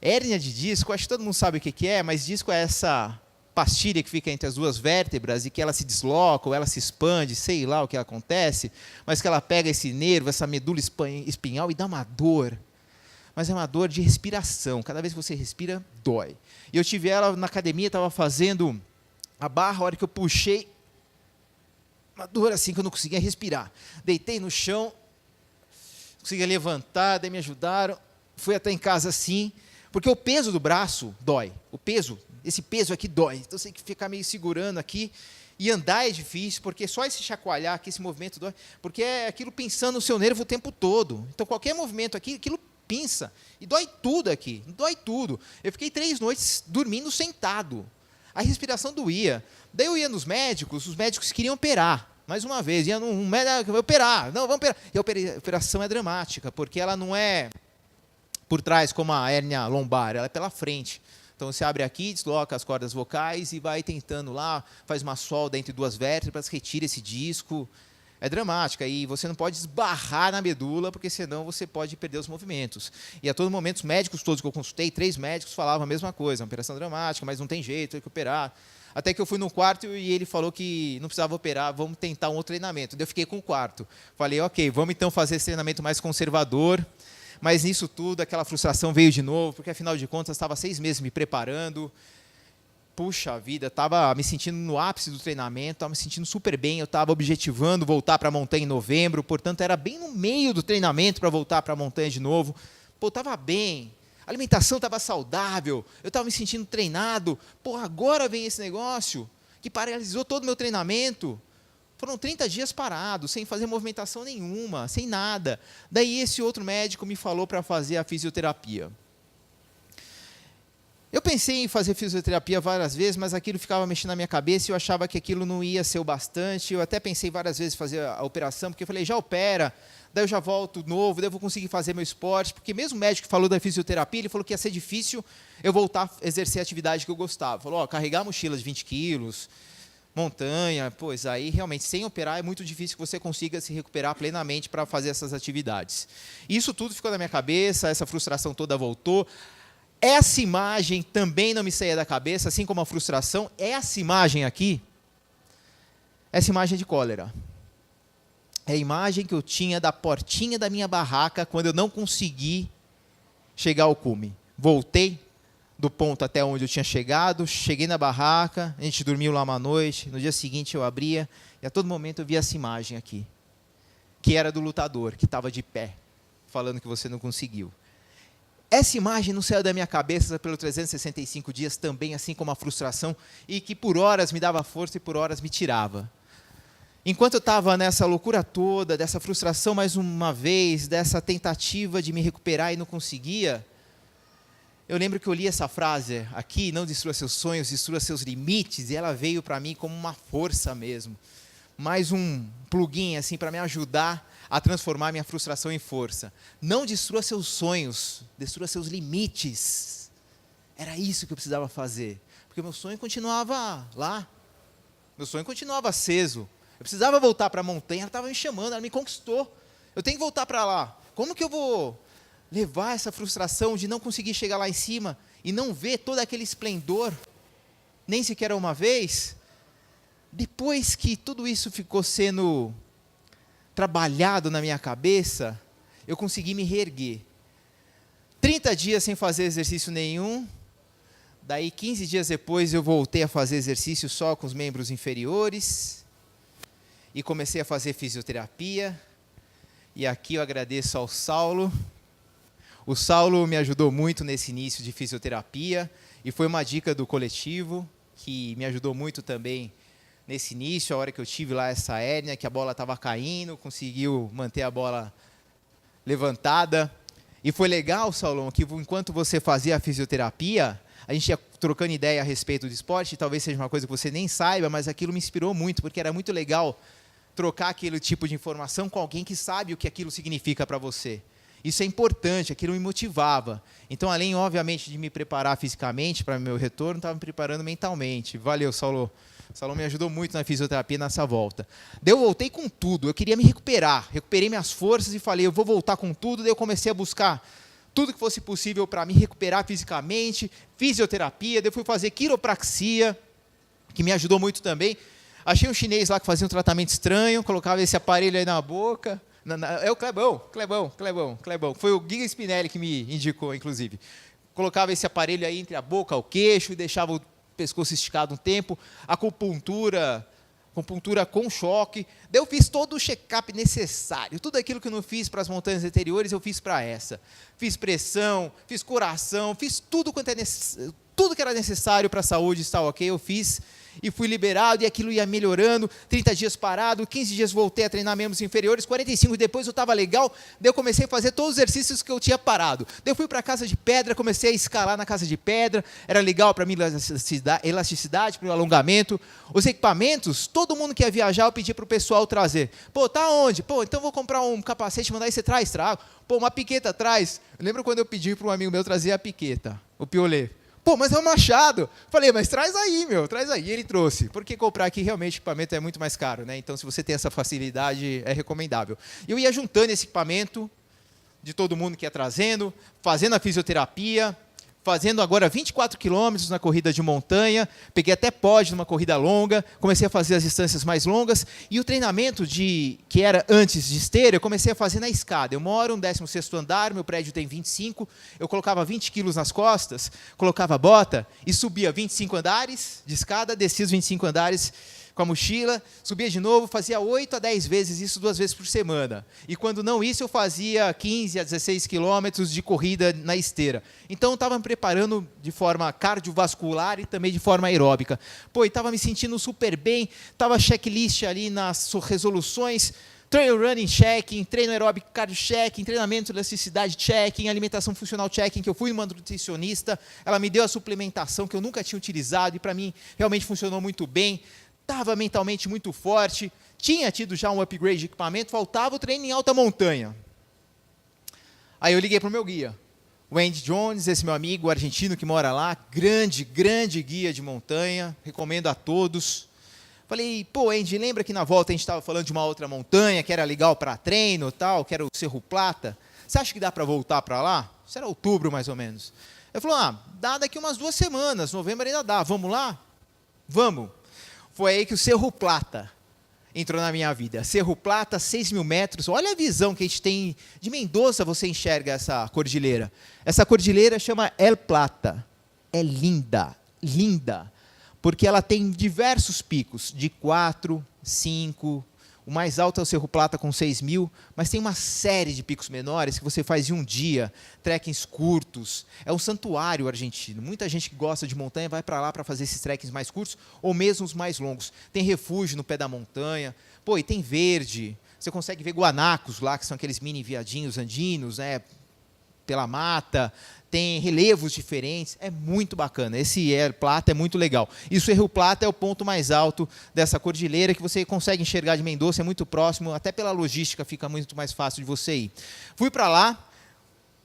Hérnia de disco, acho que todo mundo sabe o que é, mas disco é essa pastilha que fica entre as 2 vértebras e que ela se desloca, ou ela se expande, sei lá o que acontece, mas que ela pega esse nervo, essa medula espinhal e dá uma dor. Mas é uma dor de respiração. Cada vez que você respira, dói. E eu tive ela na academia, estava fazendo a barra, a hora que eu puxei, uma dor assim que eu não conseguia respirar. Deitei no chão, não conseguia levantar, daí me ajudaram. Fui até em casa assim, porque o peso do braço dói. Esse peso aqui dói. Então você tem que ficar meio segurando aqui. E andar é difícil, porque só esse chacoalhar aqui, esse movimento dói. Porque é aquilo pensando no seu nervo o tempo todo. Então qualquer movimento aqui, aquilo pinça. E dói tudo aqui, dói tudo. Eu fiquei 3 noites dormindo sentado. A respiração doía. Daí eu ia nos médicos, os médicos queriam operar. Mais uma vez, ia num médico, vai operar. Não, vamos operar. E a operação é dramática, porque ela não é por trás como a hérnia lombar, ela é pela frente. Então você abre aqui, desloca as cordas vocais e vai tentando lá, faz uma solda entre 2 vértebras, retira esse disco. É dramática e você não pode esbarrar na medula, porque senão você pode perder os movimentos. E a todo momento, os médicos todos que eu consultei, 3 médicos falavam a mesma coisa, uma operação dramática, mas não tem jeito, tem que operar. Até que eu fui no quarto e ele falou que não precisava operar, vamos tentar um outro treinamento. Daí eu fiquei com o quarto. Falei, ok, vamos então fazer esse treinamento mais conservador. Mas nisso tudo, aquela frustração veio de novo, porque afinal de contas, estava 6 meses me preparando. Puxa vida, estava me sentindo no ápice do treinamento, estava me sentindo super bem, eu estava objetivando voltar para a montanha em novembro, portanto, era bem no meio do treinamento para voltar para a montanha de novo. Pô, estava bem, a alimentação estava saudável, eu estava me sentindo treinado. Pô, agora vem esse negócio que paralisou todo o meu treinamento. Foram 30 dias parados, sem fazer movimentação nenhuma, sem nada. Daí esse outro médico me falou para fazer a fisioterapia. Eu pensei em fazer fisioterapia várias vezes, mas aquilo ficava mexendo na minha cabeça e eu achava que aquilo não ia ser o bastante. Eu até pensei várias vezes em fazer a operação, porque eu falei, já opera, daí eu já volto novo, daí eu vou conseguir fazer meu esporte. Porque mesmo o médico que falou da fisioterapia, ele falou que ia ser difícil eu voltar a exercer a atividade que eu gostava. Falou, carregar a mochila de 20 quilos, montanha, pois aí realmente sem operar é muito difícil que você consiga se recuperar plenamente para fazer essas atividades. Isso tudo ficou na minha cabeça, essa frustração toda voltou. Essa imagem também não me saía da cabeça, assim como a frustração. Essa imagem aqui, essa imagem de cólera. É a imagem que eu tinha da portinha da minha barraca quando eu não consegui chegar ao cume. Voltei do ponto até onde eu tinha chegado, cheguei na barraca, a gente dormiu lá uma noite, no dia seguinte eu abria, e a todo momento eu via essa imagem aqui, que era do lutador, que estava de pé, falando que você não conseguiu. Essa imagem não saiu da minha cabeça pelos 365 dias também, assim como a frustração, e que por horas me dava força e por horas me tirava. Enquanto eu estava nessa loucura toda, dessa frustração mais uma vez, dessa tentativa de me recuperar e não conseguia, eu lembro que eu li essa frase aqui, não destrua seus sonhos, destrua seus limites, e ela veio para mim como uma força mesmo. Mais um plugin assim para me ajudar a transformar minha frustração em força. Não destrua seus sonhos, destrua seus limites. Era isso que eu precisava fazer, porque meu sonho continuava lá, meu sonho continuava aceso. Eu precisava voltar para a montanha, ela estava me chamando, ela me conquistou. Eu tenho que voltar para lá. Como que eu vou levar essa frustração de não conseguir chegar lá em cima e não ver todo aquele esplendor, nem sequer uma vez? Depois que tudo isso ficou sendo trabalhado na minha cabeça, eu consegui me reerguer. 30 dias sem fazer exercício nenhum, daí 15 dias depois eu voltei a fazer exercício só com os membros inferiores, e comecei a fazer fisioterapia, e aqui eu agradeço ao Saulo. O Saulo me ajudou muito nesse início de fisioterapia, e foi uma dica do coletivo, que me ajudou muito também nesse início, a hora que eu tive lá essa hérnia, que a bola estava caindo, conseguiu manter a bola levantada. E foi legal, Saulão, que enquanto você fazia a fisioterapia, a gente ia trocando ideia a respeito do esporte, talvez seja uma coisa que você nem saiba, mas aquilo me inspirou muito, porque era muito legal trocar aquele tipo de informação com alguém que sabe o que aquilo significa para você. Isso é importante, aquilo me motivava. Então, além, obviamente, de me preparar fisicamente para o meu retorno, estava me preparando mentalmente. Valeu, Saulo. O Saulo me ajudou muito na fisioterapia nessa volta. Daí eu voltei com tudo, eu queria me recuperar. Recuperei minhas forças e falei, eu vou voltar com tudo. Daí eu comecei a buscar tudo que fosse possível para me recuperar fisicamente, fisioterapia. Daí eu fui fazer quiropraxia, que me ajudou muito também. Achei um chinês lá que fazia um tratamento estranho, colocava esse aparelho aí na boca. É o Clebão. Foi o Giga Spinelli que me indicou, inclusive. Colocava esse aparelho aí entre a boca e o queixo e deixava o pescoço esticado um tempo. Acupuntura com choque. Daí eu fiz todo o check-up necessário. Tudo aquilo que eu não fiz para as montanhas anteriores, eu fiz para essa. Fiz pressão, fiz coração, fiz tudo tudo que era necessário para a saúde estar ok, eu fiz. E fui liberado, e aquilo ia melhorando, 30 dias parado, 15 dias voltei a treinar membros inferiores, 45 depois eu estava legal, daí eu comecei a fazer todos os exercícios que eu tinha parado. Daí eu fui para a casa de pedra, comecei a escalar na casa de pedra, era legal para mim elasticidade, para o alongamento. Os equipamentos, todo mundo que ia viajar, eu pedi para o pessoal trazer. Pô, tá onde? Pô, então vou comprar um capacete, mandar aí, você traz, trago. Pô, uma piqueta, traz. Eu lembro quando eu pedi para um amigo meu trazer a piqueta, o piolê. Pô, mas é um machado. Falei, mas traz aí, traz aí. E ele trouxe, porque comprar aqui realmente o equipamento é muito mais caro, né? Então, se você tem essa facilidade, é recomendável. Eu ia juntando esse equipamento de todo mundo que ia trazendo, fazendo a fisioterapia, fazendo agora 24 quilômetros na corrida de montanha, peguei até pódio numa corrida longa, comecei a fazer as distâncias mais longas, e o treinamento que era antes de esteira, eu comecei a fazer na escada. Eu moro no 16º andar, meu prédio tem 25, eu colocava 20 quilos nas costas, colocava bota e subia 25 andares de escada, descia os 25 andares com a mochila, subia de novo, fazia 8 a 10 vezes isso, 2 vezes por semana. E quando não isso, eu fazia 15 a 16 quilômetros de corrida na esteira. Então, eu estava me preparando de forma cardiovascular e também de forma aeróbica. Pô, e estava me sentindo super bem, estava checklist ali nas resoluções, trail running checking, treino aeróbico cardio checking, treinamento de elasticidade checking, alimentação funcional checking, que eu fui numa nutricionista, ela me deu a suplementação que eu nunca tinha utilizado e para mim realmente funcionou muito bem. Estava mentalmente muito forte, tinha tido já um upgrade de equipamento, faltava o treino em alta montanha. Aí eu liguei para o meu guia, o Andy Jones, esse meu amigo argentino que mora lá, grande guia de montanha, recomendo a todos. Falei, pô, Andy, lembra que na volta a gente estava falando de uma outra montanha, que era legal para treino, tal, que era o Cerro Plata? Você acha que dá para voltar para lá? Isso era outubro, mais ou menos. Ele falou, dá daqui umas 2 semanas, novembro ainda dá, vamos lá? Vamos. Foi aí que o Cerro Plata entrou na minha vida. Cerro Plata, 6.000 metros. Olha a visão que a gente tem. De Mendoza você enxerga essa cordilheira. Essa cordilheira chama El Plata. É linda, porque ela tem diversos picos, de 4, 5, O mais alto é o Cerro Plata com 6.000, mas tem uma série de picos menores que você faz em um dia, trekkings curtos. É um santuário argentino. Muita gente que gosta de montanha vai para lá para fazer esses trekkings mais curtos ou mesmo os mais longos. Tem refúgio no pé da montanha. Pô, e tem verde. Você consegue ver guanacos lá, que são aqueles mini viadinhos andinos, né, pela mata. Tem relevos diferentes, é muito bacana. Esse Plata é muito legal. E o Cerro Plata é o ponto mais alto dessa cordilheira, que você consegue enxergar de Mendoza, é muito próximo, até pela logística fica muito mais fácil de você ir. Fui para lá,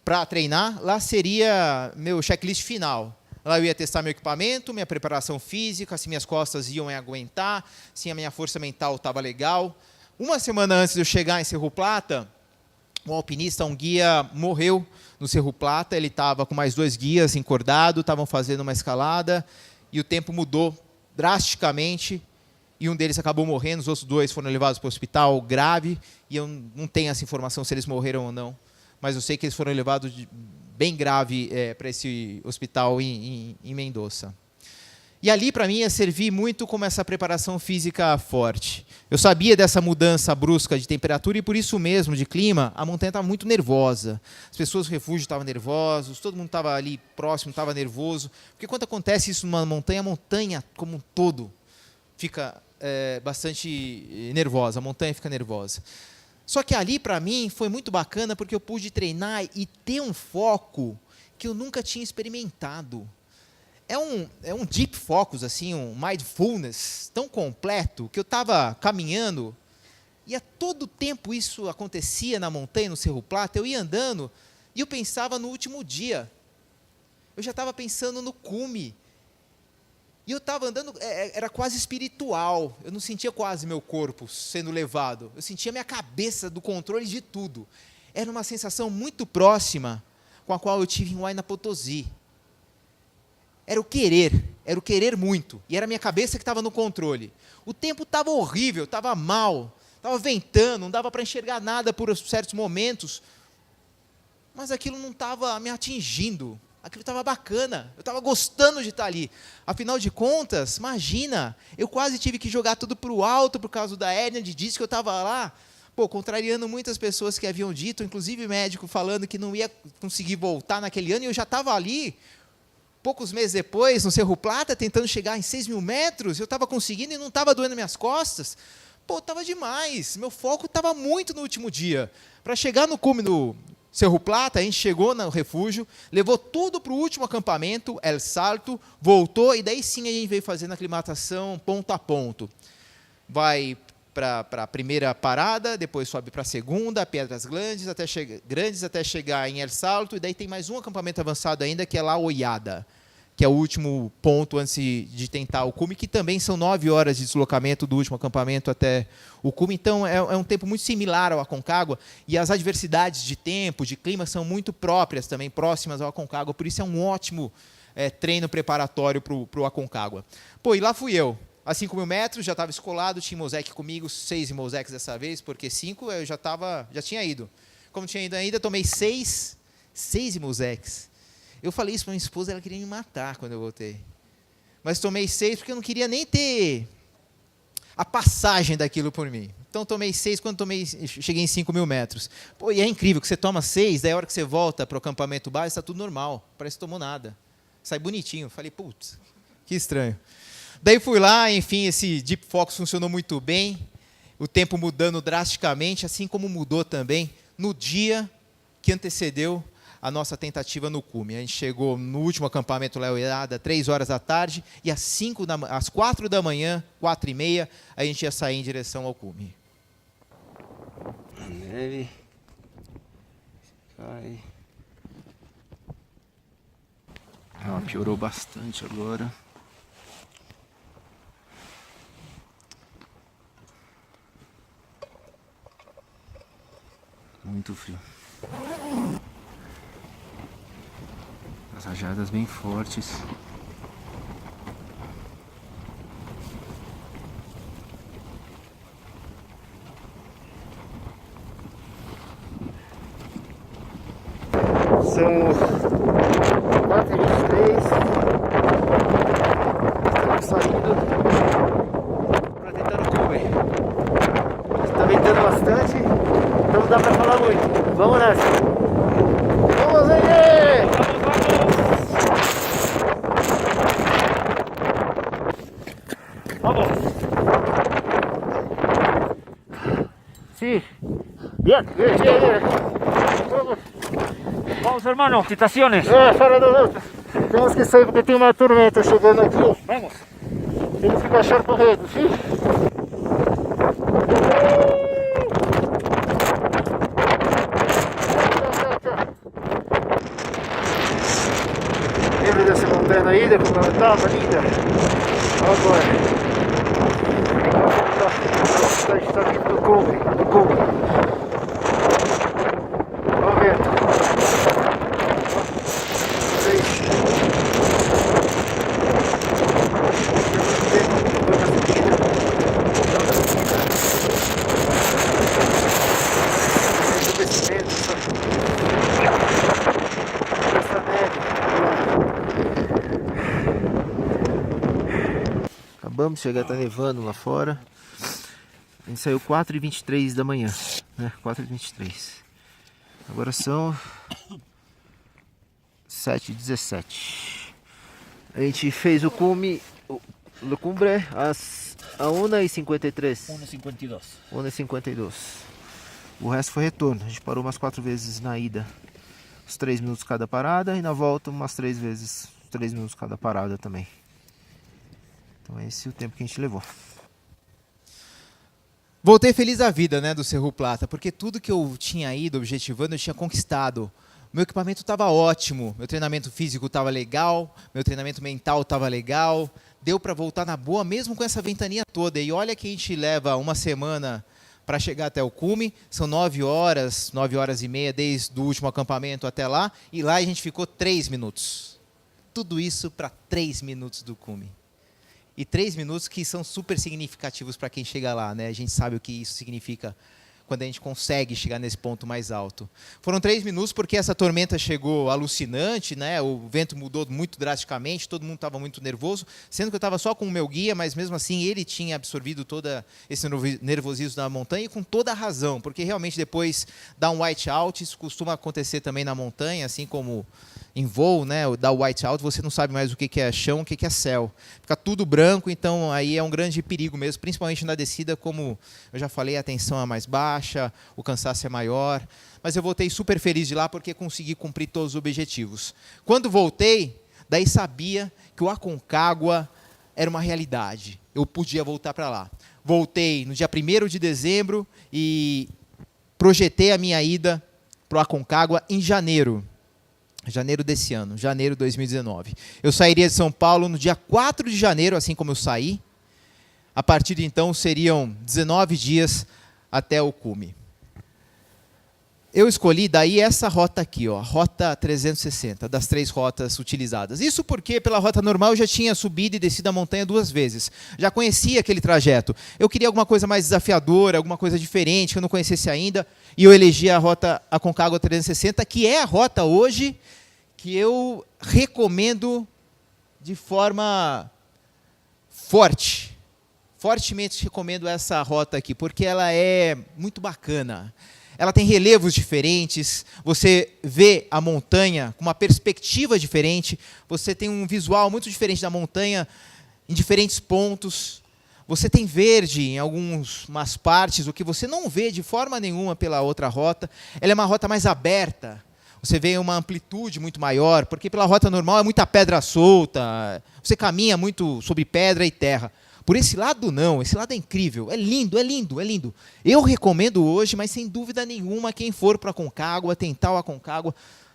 para treinar, lá seria meu checklist final. Lá eu ia testar meu equipamento, minha preparação física, se minhas costas iam aguentar, se a minha força mental estava legal. Uma semana antes de eu chegar em Cerro Plata, um alpinista, um guia, morreu no Cerro Plata. Ele estava com mais 2 guias encordados, estavam fazendo uma escalada, e o tempo mudou drasticamente, e um deles acabou morrendo, os outros 2 foram levados para o hospital grave, e eu não tenho essa informação se eles morreram ou não, mas eu sei que eles foram levados bem grave para esse hospital em Mendoza. E ali, para mim, ia servir muito como essa preparação física forte. Eu sabia dessa mudança brusca de temperatura e, por isso mesmo, de clima, a montanha estava muito nervosa. As pessoas do refúgio estavam nervosos, todo mundo estava ali próximo, estava nervoso. Porque quando acontece isso numa montanha, a montanha como um todo fica bastante nervosa, a montanha fica nervosa. Só que ali, para mim, foi muito bacana porque eu pude treinar e ter um foco que eu nunca tinha experimentado. É um deep focus, assim, um mindfulness tão completo que eu estava caminhando e a todo tempo isso acontecia na montanha, no Cerro Plata. Eu ia andando e eu pensava no último dia. Eu já estava pensando no cume. E eu estava andando, era quase espiritual. Eu não sentia quase meu corpo sendo levado. Eu sentia minha cabeça do controle de tudo. Era uma sensação muito próxima com a qual eu tive em Huayna Potosí. Era o querer muito, e era a minha cabeça que estava no controle. O tempo estava horrível, estava mal, estava ventando, não dava para enxergar nada por certos momentos, mas aquilo não estava me atingindo, aquilo estava bacana, eu estava gostando de estar ali. Afinal de contas, imagina, eu quase tive que jogar tudo para o alto por causa da hérnia de disco, eu estava lá, contrariando muitas pessoas que haviam dito, inclusive médico falando que não ia conseguir voltar naquele ano, e eu já estava ali, poucos meses depois, no Cerro Plata, tentando chegar em 6.000 metros, eu estava conseguindo e não estava doendo minhas costas. Estava demais. Meu foco estava muito no último dia. Para chegar no cume do Cerro Plata, a gente chegou no refúgio, levou tudo para o último acampamento, El Salto, voltou, e daí sim a gente veio fazendo a aclimatação ponto a ponto. Vai para a primeira parada, depois sobe para a segunda, Pedras Grandes, até chegar em El Salto, e daí tem mais um acampamento avançado ainda, que é lá Ollada, que é o último ponto antes de tentar o cume, que também são 9 horas de deslocamento do último acampamento até o cume. Então, é um tempo muito similar ao Aconcagua, e as adversidades de tempo, de clima, são muito próprias também, próximas ao Aconcagua, por isso é um ótimo treino preparatório para o Aconcagua. E lá fui eu. A 5.000 metros, já estava escolado, tinha Mosaic comigo, 6 Mosaics dessa vez, porque 5 eu já tinha ido. Como tinha ido ainda, tomei 6 Mosaics. Eu falei isso para minha esposa, ela queria me matar quando eu voltei. Mas tomei 6 porque eu não queria nem ter a passagem daquilo por mim. Então tomei 6 quando cheguei em 5.000 metros. E é incrível que você toma 6, daí a hora que você volta para o acampamento base, está tudo normal, parece que tomou nada. Sai bonitinho. Falei, putz, que estranho. Daí fui lá, enfim, esse Deep Focus funcionou muito bem, o tempo mudando drasticamente, assim como mudou também no dia que antecedeu a nossa tentativa no cume. A gente chegou no último acampamento lá, às 3 horas da tarde, e às 4 da manhã, 4h30, a gente ia sair em direção ao cume. A neve cai. Ela piorou bastante agora. Muito frio. As rajadas bem fortes. São 4h23. Estamos saindo para tentar o cume. Vamos. Sí. Bien, bien, bien, bien. Vamos. Vamos, hermano, quitaciones. Temos que sair porque tem uma tormenta chegando aqui. Vamos. Temos que baixar correndo, sim? Lembra dessa montanha na ilha, como ela estava linda? Agora. A gente está vindo do cume. Olha o vento. Acabamos de chegar, tá nevando lá fora. A gente saiu 4h23 da manhã, né? 4h23. Agora são 7h17. A gente fez o cume, o cumbre às 1h53. 1:52. 1h52. O resto foi retorno. A gente parou umas 4 vezes na ida, uns 3 minutos cada parada, e na volta umas 3 vezes, 3 minutos cada parada também. Então esse é o tempo que a gente levou. Voltei feliz da vida, né, do Cerro Plata, porque tudo que eu tinha ido objetivando eu tinha conquistado. Meu equipamento estava ótimo, meu treinamento físico estava legal, meu treinamento mental estava legal, deu para voltar na boa mesmo com essa ventania toda. E olha que a gente leva uma semana para chegar até o cume, são 9 horas e meia desde o último acampamento até lá, e lá a gente ficou 3 minutos. Tudo isso para 3 minutos do cume. E 3 minutos que são super significativos para quem chega lá, né? A gente sabe o que isso significa quando a gente consegue chegar nesse ponto mais alto. Foram 3 minutos porque essa tormenta chegou alucinante, né? O vento mudou muito drasticamente, todo mundo estava muito nervoso, sendo que eu estava só com o meu guia, mas mesmo assim ele tinha absorvido todo esse nervosismo da montanha, e com toda a razão, porque realmente depois dá um whiteout, isso costuma acontecer também na montanha, assim como em voo, né, dá o whiteout, você não sabe mais o que é chão, o que é céu. Fica tudo branco, então aí é um grande perigo mesmo, principalmente na descida, como eu já falei, a tensão é mais baixa, o cansaço é maior. Mas eu voltei super feliz de lá porque consegui cumprir todos os objetivos. Quando voltei, daí sabia que o Aconcagua era uma realidade. Eu podia voltar para lá. Voltei no dia 1º de dezembro e projetei a minha ida para o Aconcagua em janeiro desse ano, janeiro de 2019. Eu sairia de São Paulo no dia 4 de janeiro, assim como eu saí. A partir de então, seriam 19 dias até o cume. Eu escolhi daí essa rota aqui, ó, rota 360, das 3 rotas utilizadas. Isso porque pela rota normal eu já tinha subido e descido a montanha 2 vezes. Já conhecia aquele trajeto. Eu queria alguma coisa mais desafiadora, alguma coisa diferente que eu não conhecesse ainda. E eu elegi a rota Aconcagua 360, que é a rota hoje que eu recomendo de forma forte. Fortemente recomendo essa rota aqui, porque ela é muito bacana. Ela tem relevos diferentes, você vê a montanha com uma perspectiva diferente, você tem um visual muito diferente da montanha em diferentes pontos, você tem verde em algumas partes, o que você não vê de forma nenhuma pela outra rota. Ela é uma rota mais aberta, você vê uma amplitude muito maior, porque pela rota normal é muita pedra solta, você caminha muito sobre pedra e terra. Por esse lado não, esse lado é incrível, é lindo, é lindo, é lindo. Eu recomendo hoje, mas sem dúvida nenhuma, quem for para a Aconcagua, tentar o Aconcagua,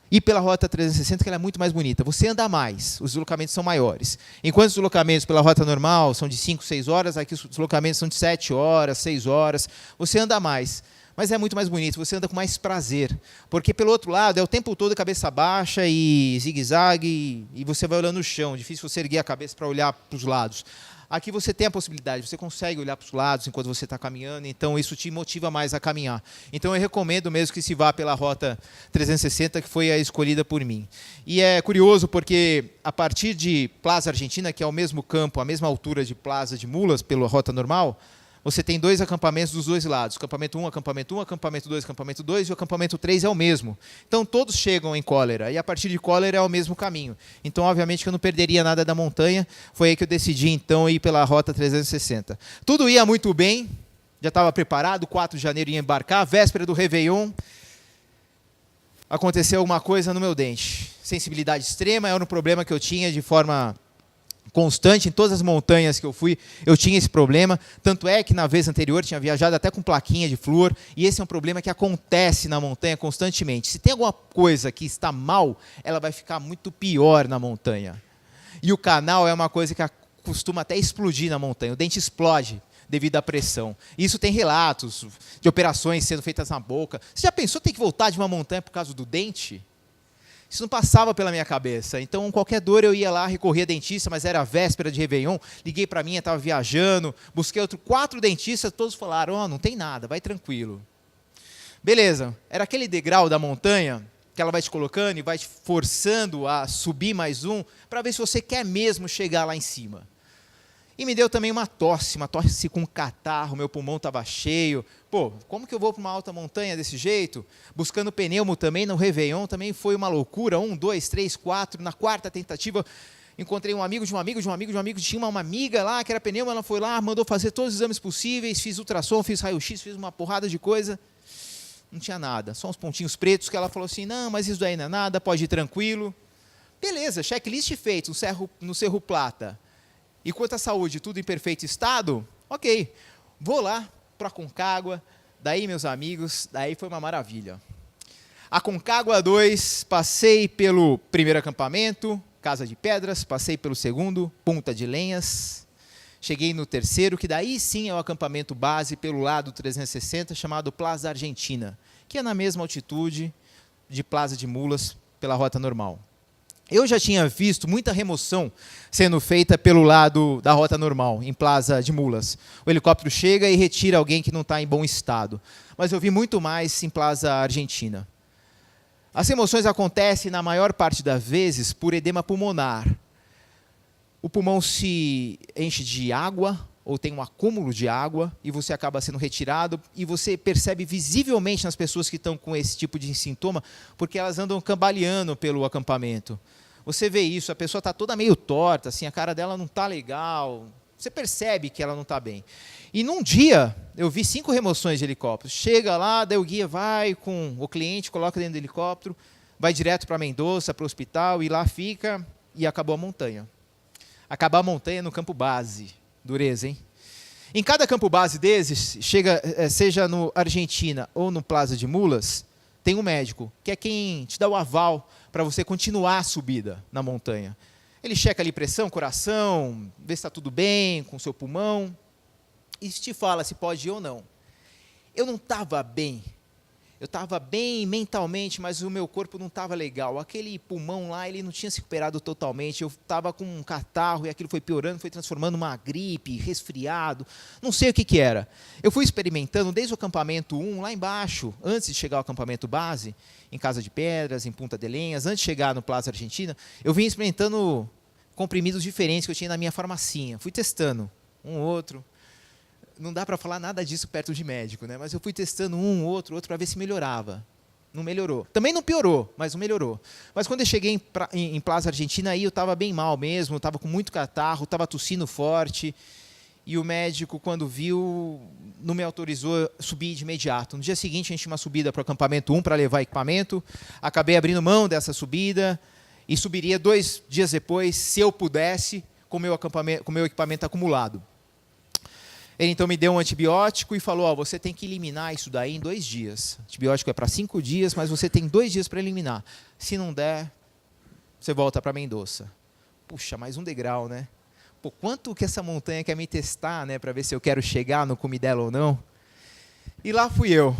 ir pela rota 360, que ela é muito mais bonita. Você anda mais, os deslocamentos são maiores. Enquanto os deslocamentos pela rota normal são de 5, 6 horas, aqui os deslocamentos são de 7 horas, 6 horas, você anda mais. Mas é muito mais bonito, você anda com mais prazer. Porque pelo outro lado, é o tempo todo cabeça baixa e zigue-zague, e você vai olhando no chão, difícil você erguer a cabeça para olhar para os lados. Aqui você tem a possibilidade, você consegue olhar para os lados enquanto você está caminhando, então isso te motiva mais a caminhar. Então eu recomendo mesmo que se vá pela rota 360, que foi a escolhida por mim. E é curioso porque a partir de Plaza Argentina, que é o mesmo campo, a mesma altura de Plaza de Mulas, pela rota normal, você tem 2 acampamentos dos 2 lados. Acampamento 1, acampamento 1, acampamento 2, acampamento 2 e o acampamento 3 é o mesmo. Então todos chegam em Cólera e a partir de Cólera é o mesmo caminho. Então obviamente que eu não perderia nada da montanha. Foi aí que eu decidi então ir pela Rota 360. Tudo ia muito bem, já estava preparado, 4 de janeiro ia embarcar, véspera do Réveillon. Aconteceu alguma coisa no meu dente. Sensibilidade extrema, era um problema que eu tinha de forma constante, em todas as montanhas que eu fui, eu tinha esse problema, tanto é que na vez anterior tinha viajado até com plaquinha de flúor, e esse é um problema que acontece na montanha constantemente. Se tem alguma coisa que está mal, ela vai ficar muito pior na montanha. E o canal é uma coisa que costuma até explodir na montanha, o dente explode devido à pressão. Isso tem relatos de operações sendo feitas na boca. Você já pensou ter que voltar de uma montanha por causa do dente? Isso não passava pela minha cabeça. Então, qualquer dor eu ia lá, recorria a dentista, mas era a véspera de Réveillon, liguei para mim, estava viajando, busquei 4 dentistas, todos falaram, oh, não tem nada, vai tranquilo. Beleza, era aquele degrau da montanha que ela vai te colocando e vai te forçando a subir mais um, para ver se você quer mesmo chegar lá em cima. E me deu também uma tosse com catarro, meu pulmão estava cheio. Pô, como que eu vou para uma alta montanha desse jeito? Buscando pneumo também no Réveillon, também foi uma loucura. 1, 2, 3, 4, na 4ª tentativa, encontrei um amigo de um amigo, tinha uma amiga lá que era pneumo, ela foi lá, mandou fazer todos os exames possíveis, fiz ultrassom, fiz raio-x, fiz uma porrada de coisa. Não tinha nada, só uns pontinhos pretos que ela falou assim, não, mas isso daí não é nada, pode ir tranquilo. Beleza, checklist feito no Cerro Plata. E quanto à saúde, tudo em perfeito estado? Ok, vou lá para a Aconcagua, daí, meus amigos, daí foi uma maravilha. Aconcagua 2, passei pelo primeiro acampamento, Casa de Pedras, passei pelo segundo, Punta de Lenhas, cheguei no terceiro, que daí sim é o acampamento base pelo lado 360, chamado Plaza Argentina, que é na mesma altitude de Plaza de Mulas, pela rota normal. Eu já tinha visto muita remoção sendo feita pelo lado da rota normal, em Plaza de Mulas. O helicóptero chega e retira alguém que não está em bom estado. Mas eu vi muito mais em Plaza Argentina. As remoções acontecem, na maior parte das vezes, por edema pulmonar. O pulmão se enche de água, ou tem um acúmulo de água, e você acaba sendo retirado, e você percebe visivelmente nas pessoas que estão com esse tipo de sintoma, porque elas andam cambaleando pelo acampamento. Você vê isso, a pessoa está toda meio torta, assim, a cara dela não está legal, você percebe que ela não está bem. E num dia, eu vi 5 remoções de helicóptero. Chega lá, daí o guia vai com o cliente, coloca dentro do helicóptero, vai direto para Mendoza, para o hospital, e lá fica, e acabou a montanha. Acabar a montanha no campo base. Dureza, hein? Em cada campo base desses, seja no Argentina ou no Plaza de Mulas, tem um médico, que é quem te dá o aval para você continuar a subida na montanha. Ele checa ali pressão, coração, vê se está tudo bem com o seu pulmão, e te fala se pode ir ou não. Eu não estava bem. Eu estava bem mentalmente, mas o meu corpo não estava legal. Aquele pulmão lá, ele não tinha se recuperado totalmente. Eu estava com um catarro e aquilo foi piorando, foi transformando uma gripe, resfriado. Não sei o que era. Eu fui experimentando desde o acampamento 1, lá embaixo, antes de chegar ao acampamento base, em Casa de Pedras, em Punta de Lenhas, antes de chegar no Plaza Argentina, eu vim experimentando comprimidos diferentes que eu tinha na minha farmacinha. Fui testando um outro. Não dá para falar nada disso perto de médico, né? Mas eu fui testando um, outro, para ver se melhorava. Não melhorou. Também não piorou, mas não melhorou. Mas quando eu cheguei em Plaza Argentina, aí eu estava bem mal mesmo, estava com muito catarro, estava tossindo forte. E o médico, quando viu, não me autorizou a subir de imediato. No dia seguinte, a gente tinha uma subida para o acampamento 1 para levar equipamento. Acabei abrindo mão dessa subida e subiria 2 dias depois, se eu pudesse, com o meu equipamento acumulado. Ele então me deu um antibiótico e falou, você tem que eliminar isso daí em 2 dias. O antibiótico é para 5 dias, mas você tem 2 dias para eliminar. Se não der, você volta para Mendoza. Puxa, mais um degrau, né? Pô, quanto que essa montanha quer me testar, né, para ver se eu quero chegar no cume dela ou não? E lá fui eu.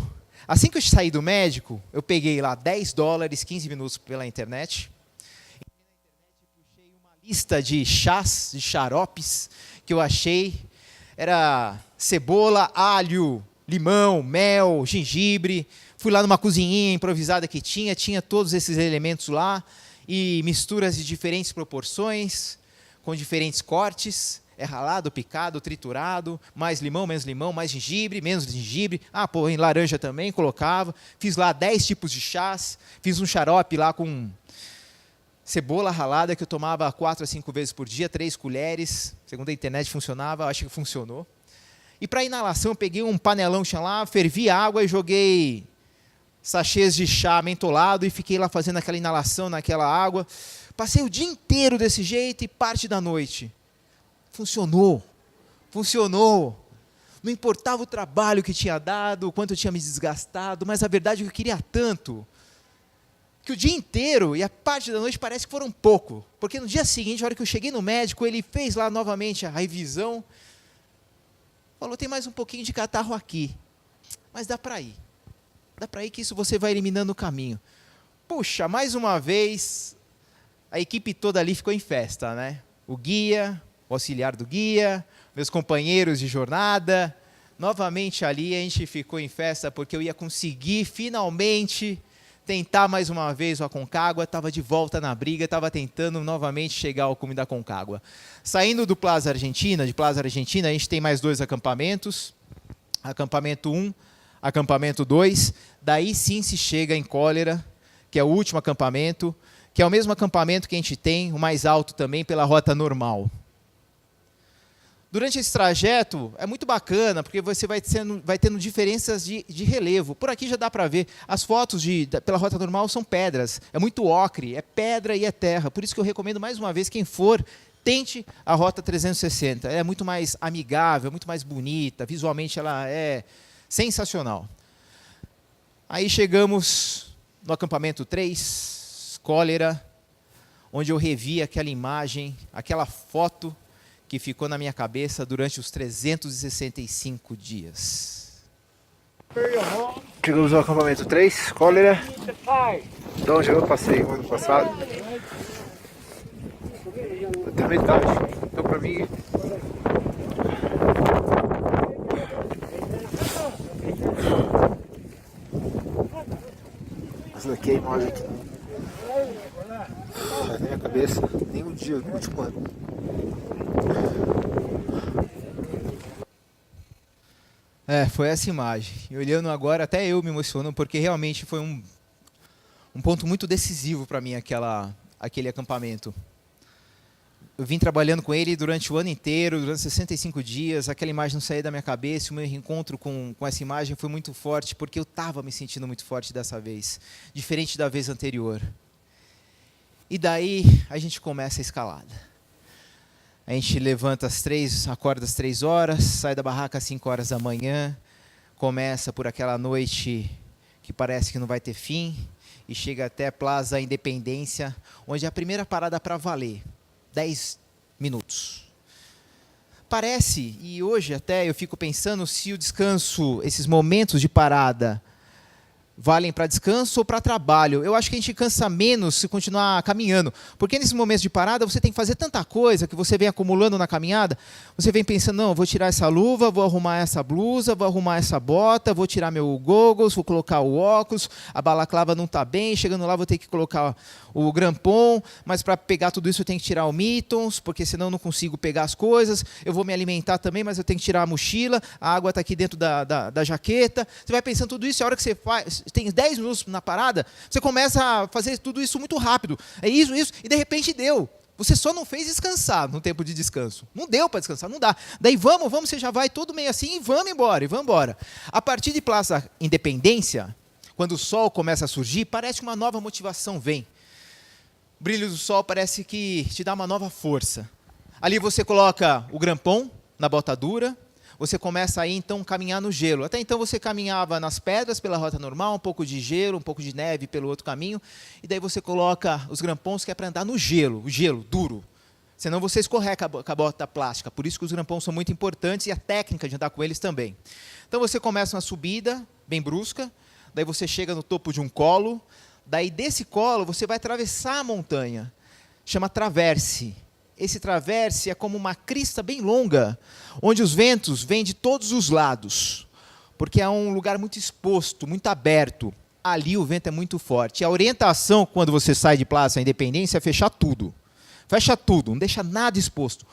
Assim que eu saí do médico, eu peguei lá $10, 15 minutos pela internet. E na internet puxei uma lista de chás, de xaropes que eu achei. Era cebola, alho, limão, mel, gengibre. Fui lá numa cozinhinha improvisada que tinha todos esses elementos lá, e misturas de diferentes proporções, com diferentes cortes. É ralado, picado, triturado, mais limão, menos limão, mais gengibre, menos gengibre. Ah, pô, em laranja também colocava. Fiz lá 10 tipos de chás. Fiz um xarope lá com cebola ralada que eu tomava 4 a 5 vezes por dia, 3 colheres. Segundo a internet funcionava, acho que funcionou. E para inalação eu peguei um panelão que tinha lá, fervi água e joguei sachês de chá mentolado e fiquei lá fazendo aquela inalação naquela água. Passei o dia inteiro desse jeito e parte da noite. Funcionou. Funcionou. Não importava o trabalho que tinha dado, o quanto eu tinha me desgastado, mas a verdade é que eu queria tanto que o dia inteiro e a parte da noite parece que foram pouco. Porque no dia seguinte, a hora que eu cheguei no médico, ele fez lá novamente a revisão. Falou, tem mais um pouquinho de catarro aqui. Mas dá para ir. Dá para ir que isso você vai eliminando o caminho. Puxa, mais uma vez, a equipe toda ali ficou em festa, né? O guia, o auxiliar do guia, meus companheiros de jornada. Novamente ali a gente ficou em festa porque eu ia conseguir finalmente tentar mais uma vez o Aconcagua. Estava de volta na briga, estava tentando novamente chegar ao cume da Aconcagua. Saindo do Plaza Argentina, de Plaza Argentina, a gente tem mais 2 acampamentos. Acampamento 1, acampamento 2. Daí sim se chega em Cólera, que é o último acampamento, que é o mesmo acampamento que a gente tem, o mais alto também, pela rota normal. Durante esse trajeto, é muito bacana, porque você vai tendo diferenças de relevo. Por aqui já dá para ver, as fotos pela rota normal são pedras, é muito ocre, é pedra e é terra. Por isso que eu recomendo mais uma vez, quem for, tente a rota 360. Ela é muito mais amigável, muito mais bonita, visualmente ela é sensacional. Aí chegamos no acampamento 3, Cólera, onde eu revi aquela imagem, aquela foto que ficou na minha cabeça durante os 365 dias. Chegamos ao acampamento 3, Cólera, de onde eu passei o ano passado. Até metade, então para mim... Essa daqui é a imagem que sai na minha cabeça, nem um dia no último ano. Foi essa imagem. E olhando agora, até eu me emociono, porque realmente foi um ponto muito decisivo para mim, aquele acampamento. Eu vim trabalhando com ele durante o ano inteiro, durante 65 dias, aquela imagem não saía da minha cabeça, o meu reencontro com essa imagem foi muito forte, porque eu estava me sentindo muito forte dessa vez, diferente da vez anterior. E daí a gente começa a escalada. A gente levanta acorda às 3 horas, sai da barraca às 5 horas da manhã, começa por aquela noite que parece que não vai ter fim, e chega até Plaza Independência, onde é a primeira parada para valer, 10 minutos. Parece, e hoje até eu fico pensando se o descanso, esses momentos de parada, valem para descanso ou para trabalho. Eu acho que a gente cansa menos se continuar caminhando. Porque nesses momentos de parada você tem que fazer tanta coisa que você vem acumulando na caminhada. Você vem pensando, não, vou tirar essa luva, vou arrumar essa blusa, vou arrumar essa bota, vou tirar meu goggles, vou colocar o óculos, a balaclava não está bem, chegando lá vou ter que colocar o grampon, mas para pegar tudo isso eu tenho que tirar o mittens, porque senão eu não consigo pegar as coisas. Eu vou me alimentar também, mas eu tenho que tirar a mochila, a água está aqui dentro da jaqueta. Você vai pensando tudo isso, e a hora que você tem 10 minutos na parada, você começa a fazer tudo isso muito rápido. É isso, e de repente deu. Você só não fez descansar no tempo de descanso. Não deu para descansar, não dá. Daí vamos, você já vai todo meio assim e vamos embora. A partir de Plaza Independência, quando o sol começa a surgir, parece que uma nova motivação vem. O brilho do sol parece que te dá uma nova força. Ali você coloca o grampon na bota dura, você começa aí então a caminhar no gelo. Até então você caminhava nas pedras pela rota normal, um pouco de gelo, um pouco de neve pelo outro caminho, e daí você coloca os grampons que é para andar no gelo, o gelo duro. Senão você escorrega com a bota plástica. Por isso que os grampons são muito importantes e a técnica de andar com eles também. Então você começa uma subida bem brusca, daí você chega no topo de um colo, daí desse colo você vai atravessar a montanha. Chama traverse. Esse traverse é como uma crista bem longa, onde os ventos vêm de todos os lados, porque é um lugar muito exposto, muito aberto. Ali o vento é muito forte. A orientação, quando você sai de Plaza Independência, é fechar tudo. Fecha tudo, não deixa nada exposto.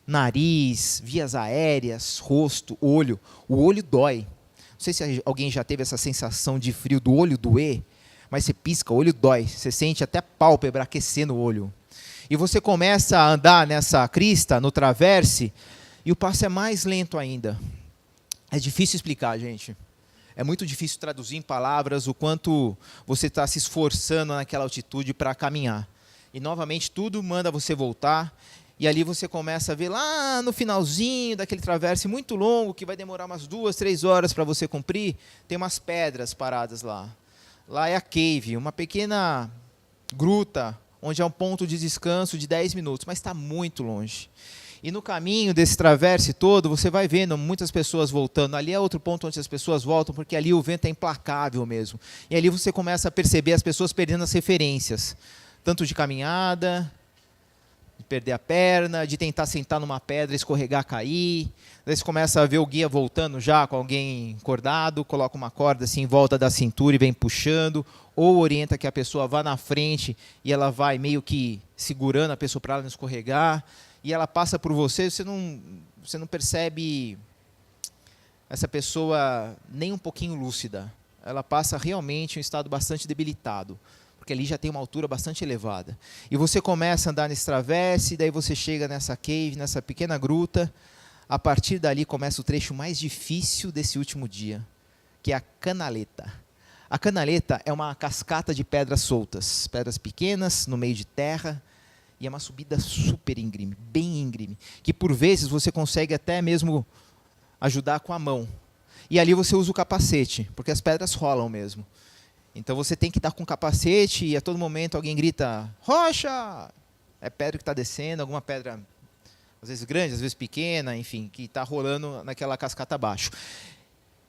nariz, vias aéreas, rosto, olho. O olho dói. Não sei se alguém já teve essa sensação de frio do olho doer, mas você pisca, o olho dói. Você sente até a pálpebra aquecendo o olho. E você começa a andar nessa crista, no traverse, e o passo é mais lento ainda. É difícil explicar, gente. É muito difícil traduzir em palavras o quanto você está se esforçando naquela altitude para caminhar. E, novamente, tudo manda você voltar. E ali você começa a ver lá no finalzinho daquele traverse muito longo, que vai demorar umas 2, 3 horas para você cumprir, tem umas pedras paradas lá. Lá é a cave, uma pequena gruta, onde é um ponto de descanso de 10 minutos, mas está muito longe. E no caminho desse traverse todo, você vai vendo muitas pessoas voltando. Ali é outro ponto onde as pessoas voltam, porque ali o vento é implacável mesmo. E ali você começa a perceber as pessoas perdendo as referências, tanto de caminhada, de perder a perna, de tentar sentar numa pedra, escorregar, cair. Daí você começa a ver o guia voltando já com alguém encordado, coloca uma corda assim em volta da cintura e vem puxando, ou orienta que a pessoa vá na frente e ela vai meio que segurando a pessoa para ela não escorregar, e ela passa por você, você não percebe essa pessoa nem um pouquinho lúcida. Ela passa realmente em um estado bastante debilitado, porque ali já tem uma altura bastante elevada. E você começa a andar nesse travesse, daí você chega nessa cave, nessa pequena gruta. A partir dali começa o trecho mais difícil desse último dia, que é a canaleta. A canaleta é uma cascata de pedras soltas, pedras pequenas, no meio de terra, e é uma subida super íngreme, bem íngreme, que por vezes você consegue até mesmo ajudar com a mão. E ali você usa o capacete, porque as pedras rolam mesmo. Então você tem que dar com o capacete e a todo momento alguém grita, rocha! É pedra que está descendo, alguma pedra, às vezes grande, às vezes pequena, enfim, que está rolando naquela cascata abaixo.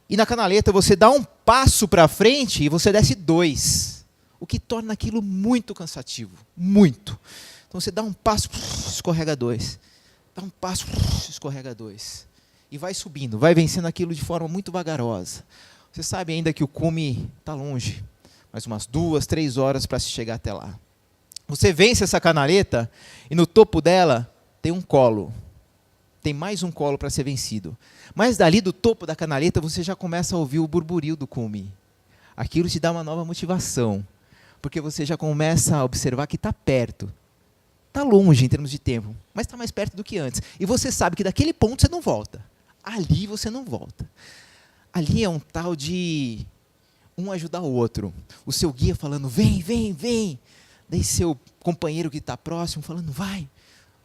E na canaleta você dá um passo para frente e você desce 2, o que torna aquilo muito cansativo, muito. Então você dá um passo, escorrega 2, dá um passo, escorrega 2. E vai subindo, vai vencendo aquilo de forma muito vagarosa. Você sabe ainda que o cume está longe, mais umas 2, 3 horas para se chegar até lá. Você vence essa canaleta e no topo dela tem um colo. Tem mais um colo para ser vencido. Mas dali do topo da canaleta você já começa a ouvir o burburinho do cume. Aquilo te dá uma nova motivação, porque você já começa a observar que está perto. Está longe em termos de tempo, mas está mais perto do que antes. E você sabe que daquele ponto você não volta. Ali você não volta. Ali é um tal de um ajudar o outro. O seu guia falando, vem, vem, vem. Daí seu companheiro que está próximo falando, vai,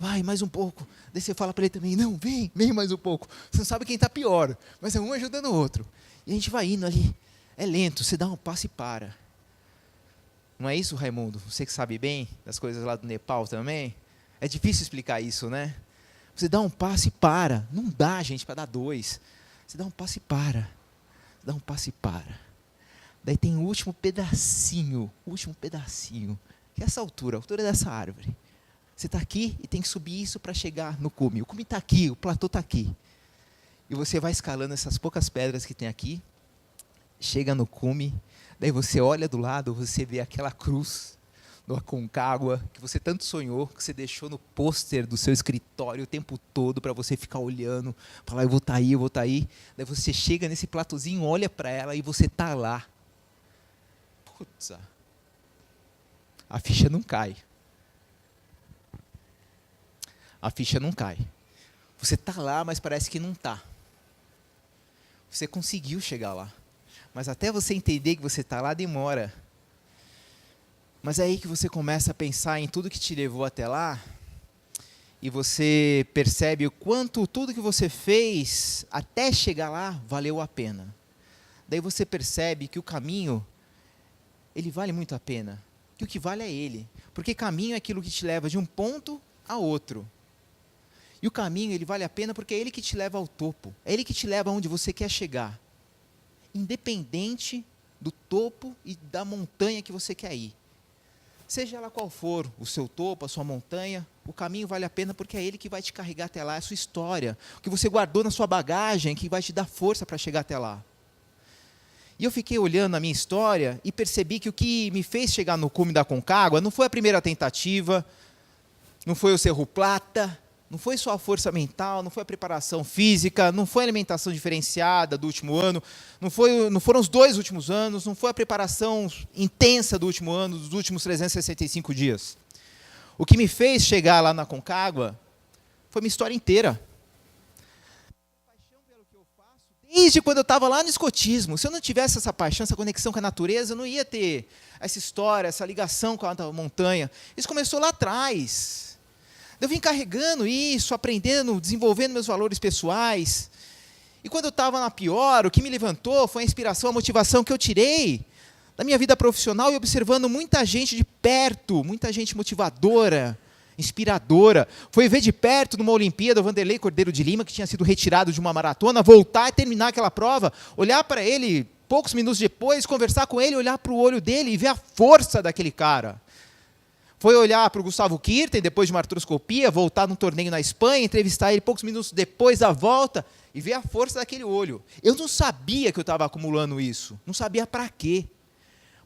vai, mais um pouco. Daí você fala para ele também, não, vem, vem mais um pouco. Você não sabe quem está pior, mas é um ajudando o outro. E a gente vai indo ali. É lento, você dá um passo e para. Não é isso, Raimundo? Você que sabe bem das coisas lá do Nepal também. É difícil explicar isso, né? Você dá um passo e para. Não dá, gente, para dar 2. Você dá um passo e para. Dá um passo e para. Daí tem o último pedacinho, que é essa altura, a altura dessa árvore. Você está aqui e tem que subir isso para chegar no cume. O cume está aqui, o platô está aqui. E você vai escalando essas poucas pedras que tem aqui, chega no cume, daí você olha do lado, você vê aquela cruz do Aconcagua, que você tanto sonhou, que você deixou no pôster do seu escritório o tempo todo para você ficar olhando, falar, eu vou estar aí, eu vou estar aí. Daí você chega nesse platozinho, olha para ela e você está lá. Putz, a ficha não cai. A ficha não cai. Você está lá, mas parece que não está. Você conseguiu chegar lá. Mas até você entender que você está lá, demora. Mas é aí que você começa a pensar em tudo que te levou até lá, e você percebe o quanto tudo que você fez até chegar lá valeu a pena. Daí você percebe que o caminho, ele vale muito a pena. Que o que vale é ele. Porque caminho é aquilo que te leva de um ponto a outro. E o caminho, ele vale a pena porque é ele que te leva ao topo. É ele que te leva aonde você quer chegar. Independente do topo e da montanha que você quer ir. Seja ela qual for o seu topo, a sua montanha, o caminho vale a pena porque é ele que vai te carregar até lá, é a sua história, o que você guardou na sua bagagem, que vai te dar força para chegar até lá. E eu fiquei olhando a minha história e percebi que o que me fez chegar no cume da Aconcagua não foi a primeira tentativa, não foi o Cerro Plata, Não foi só a força mental, não foi a preparação física, não foi a alimentação diferenciada do último ano, não foram os 2 últimos anos, não foi a preparação intensa do último ano, dos últimos 365 dias. O que me fez chegar lá na Aconcagua foi minha história inteira. Desde quando eu estava lá no escotismo, se eu não tivesse essa paixão, essa conexão com a natureza, eu não ia ter essa história, essa ligação com a montanha. Isso começou lá atrás. Eu vim carregando isso, aprendendo, desenvolvendo meus valores pessoais. E quando eu estava na pior, o que me levantou foi a inspiração, a motivação que eu tirei da minha vida profissional e observando muita gente de perto, muita gente motivadora, inspiradora. Foi ver de perto, numa Olimpíada, o Vanderlei Cordeiro de Lima, que tinha sido retirado de uma maratona, voltar e terminar aquela prova, olhar para ele poucos minutos depois, conversar com ele, olhar para o olho dele e ver a força daquele cara. Foi olhar para o Gustavo Kirten, depois de uma artroscopia, voltar num torneio na Espanha, entrevistar ele poucos minutos depois da volta e ver a força daquele olho. Eu não sabia que eu estava acumulando isso, não sabia para quê.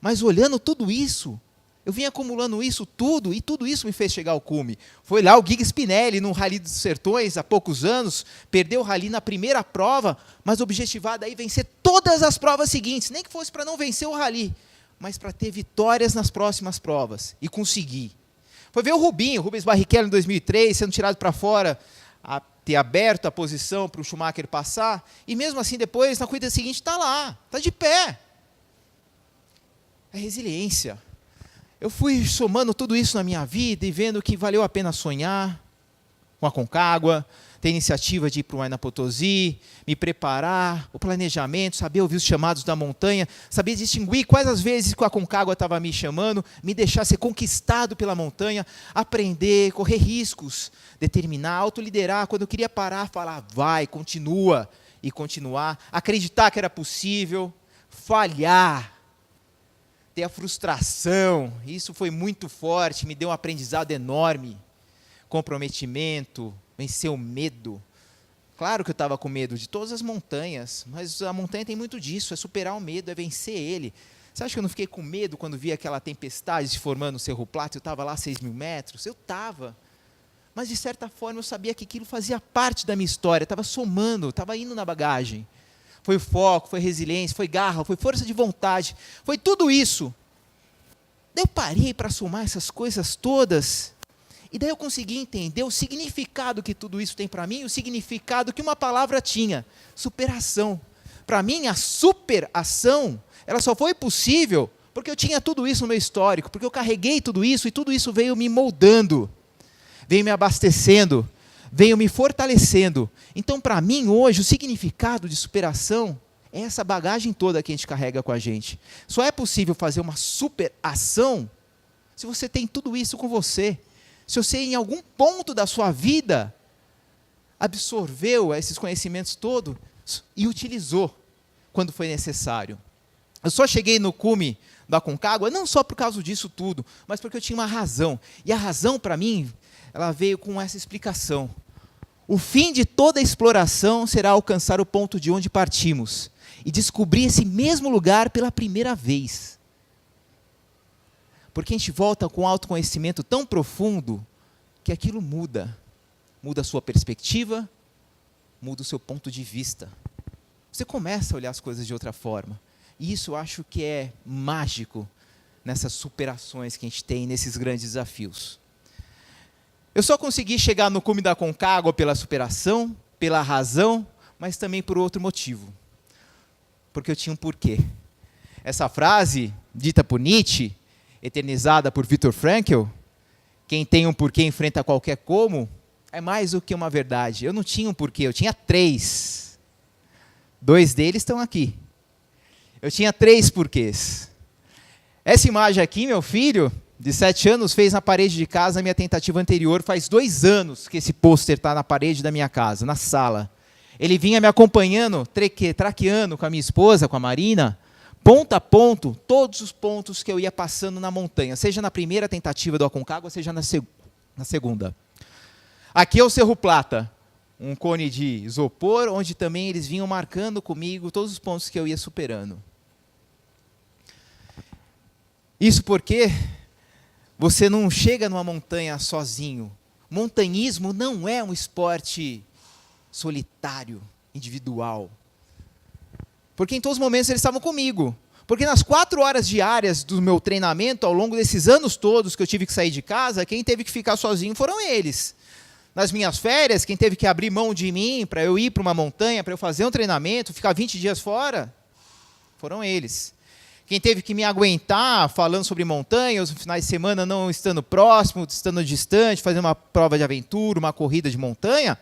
Mas olhando tudo isso, eu vim acumulando isso tudo, e tudo isso me fez chegar ao cume. Foi lá o Guiga Spinelli, no Rally dos Sertões, há poucos anos, perdeu o Rally na primeira prova, mas objetivar daí vencer todas as provas seguintes, nem que fosse para não vencer o Rally, mas para ter vitórias nas próximas provas, e conseguir. Foi ver o Rubens Barrichello em 2003, sendo tirado para fora, a ter aberto a posição para o Schumacher passar, e mesmo assim depois, na corrida seguinte, está lá, está de pé. É resiliência. Eu fui somando tudo isso na minha vida e vendo que valeu a pena sonhar com a Aconcagua, ter iniciativa de ir para o Huayna Potosí, me preparar, o planejamento, saber ouvir os chamados da montanha, saber distinguir quais as vezes que a Aconcagua estava me chamando, me deixar ser conquistado pela montanha, aprender, correr riscos, determinar, autoliderar. Quando eu queria parar, falar, vai, continua, e continuar, acreditar que era possível, falhar, ter a frustração. Isso foi muito forte, me deu um aprendizado enorme, comprometimento, vencer o medo. Claro que eu estava com medo de todas as montanhas, mas a montanha tem muito disso, é superar o medo, é vencer ele. Você acha que eu não fiquei com medo quando vi aquela tempestade se formando no Cerro Plata? Eu estava lá a 6.000 metros? Eu estava. Mas, de certa forma, eu sabia que aquilo fazia parte da minha história, estava somando, estava indo na bagagem. Foi o foco, foi resiliência, foi garra, foi força de vontade, foi tudo isso. Daí eu parei para somar essas coisas todas, e daí eu consegui entender o significado que tudo isso tem para mim, o significado que uma palavra tinha, superação. Para mim, a superação, ela só foi possível porque eu tinha tudo isso no meu histórico, porque eu carreguei tudo isso, e tudo isso veio me moldando, veio me abastecendo, veio me fortalecendo. Então, para mim, hoje, o significado de superação é essa bagagem toda que a gente carrega com a gente. Só é possível fazer uma superação se você tem tudo isso com você. Se você, em algum ponto da sua vida, absorveu esses conhecimentos todos e utilizou quando foi necessário. Eu só cheguei no cume da Aconcagua, não só por causa disso tudo, mas porque eu tinha uma razão. E a razão, para mim, ela veio com essa explicação. O fim de toda exploração será alcançar o ponto de onde partimos e descobrir esse mesmo lugar pela primeira vez. Porque a gente volta com um autoconhecimento tão profundo que aquilo muda. Muda a sua perspectiva, muda o seu ponto de vista. Você começa a olhar as coisas de outra forma. E isso eu acho que é mágico nessas superações que a gente tem, nesses grandes desafios. Eu só consegui chegar no cume da Aconcagua pela superação, pela razão, mas também por outro motivo. Porque eu tinha um porquê. Essa frase, dita por Nietzsche, eternizada por Viktor Frankl, quem tem um porquê enfrenta qualquer como, é mais do que uma verdade. Eu não tinha um porquê, eu tinha 3. 2 deles estão aqui. Eu tinha 3 porquês. Essa imagem aqui, meu filho, de 7 anos, fez na parede de casa a minha tentativa anterior. Faz 2 anos que esse pôster está na parede da minha casa, na sala. Ele vinha me acompanhando, traqueando com a minha esposa, com a Marina, ponto a ponto, todos os pontos que eu ia passando na montanha, seja na primeira tentativa do Aconcagua, seja na segunda. Aqui é o Cerro Plata, um cone de isopor, onde também eles vinham marcando comigo todos os pontos que eu ia superando. Isso porque você não chega numa montanha sozinho. montanhismo não é um esporte solitário, individual. Porque em todos os momentos eles estavam comigo. Porque nas 4 horas diárias do meu treinamento, ao longo desses anos todos que eu tive que sair de casa, quem teve que ficar sozinho foram eles. Nas minhas férias, quem teve que abrir mão de mim para eu ir para uma montanha, para eu fazer um treinamento, ficar 20 dias fora, foram eles. Quem teve que me aguentar falando sobre montanha, os finais de semana não estando próximo, estando distante, fazendo uma prova de aventura, uma corrida de montanha,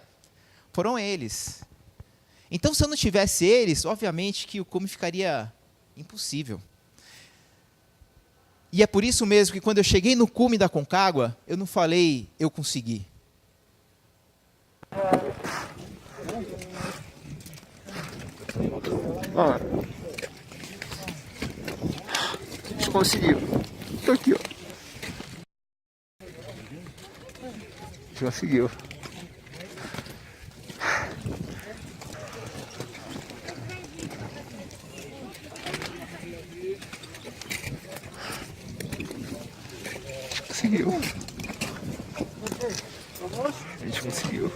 foram eles. Então, se eu não tivesse eles, obviamente que o cume ficaria impossível. E é por isso mesmo que quando eu cheguei no cume da Concagua, eu não falei, eu consegui. Ó, a gente conseguiu. Tô aqui, ó. A gente conseguiu. Conseguiu. A gente conseguiu.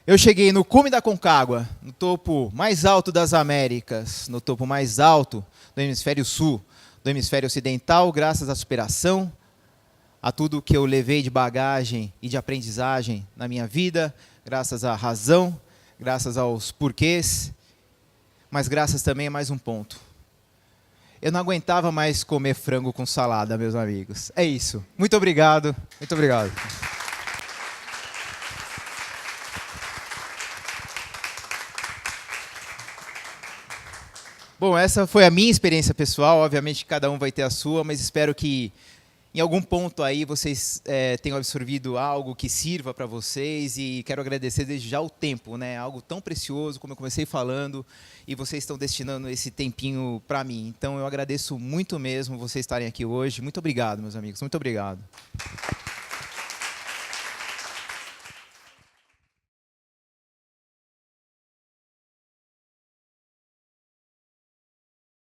Eu cheguei no cume da Concagua, no topo mais alto das Américas, no topo mais alto do hemisfério sul, do hemisfério ocidental, graças à superação, a tudo que eu levei de bagagem e de aprendizagem na minha vida, graças à razão, graças aos porquês, mas graças também a mais um ponto. Eu não aguentava mais comer frango com salada, meus amigos. É isso. Muito obrigado. Muito obrigado. Bom, essa foi a minha experiência pessoal. Obviamente, cada um vai ter a sua, mas espero que em algum ponto aí vocês tenham absorvido algo que sirva para vocês, e quero agradecer desde já o tempo, né? Algo tão precioso, como eu comecei falando, e vocês estão destinando esse tempinho para mim. Então eu agradeço muito mesmo vocês estarem aqui hoje. Muito obrigado, meus amigos. Muito obrigado.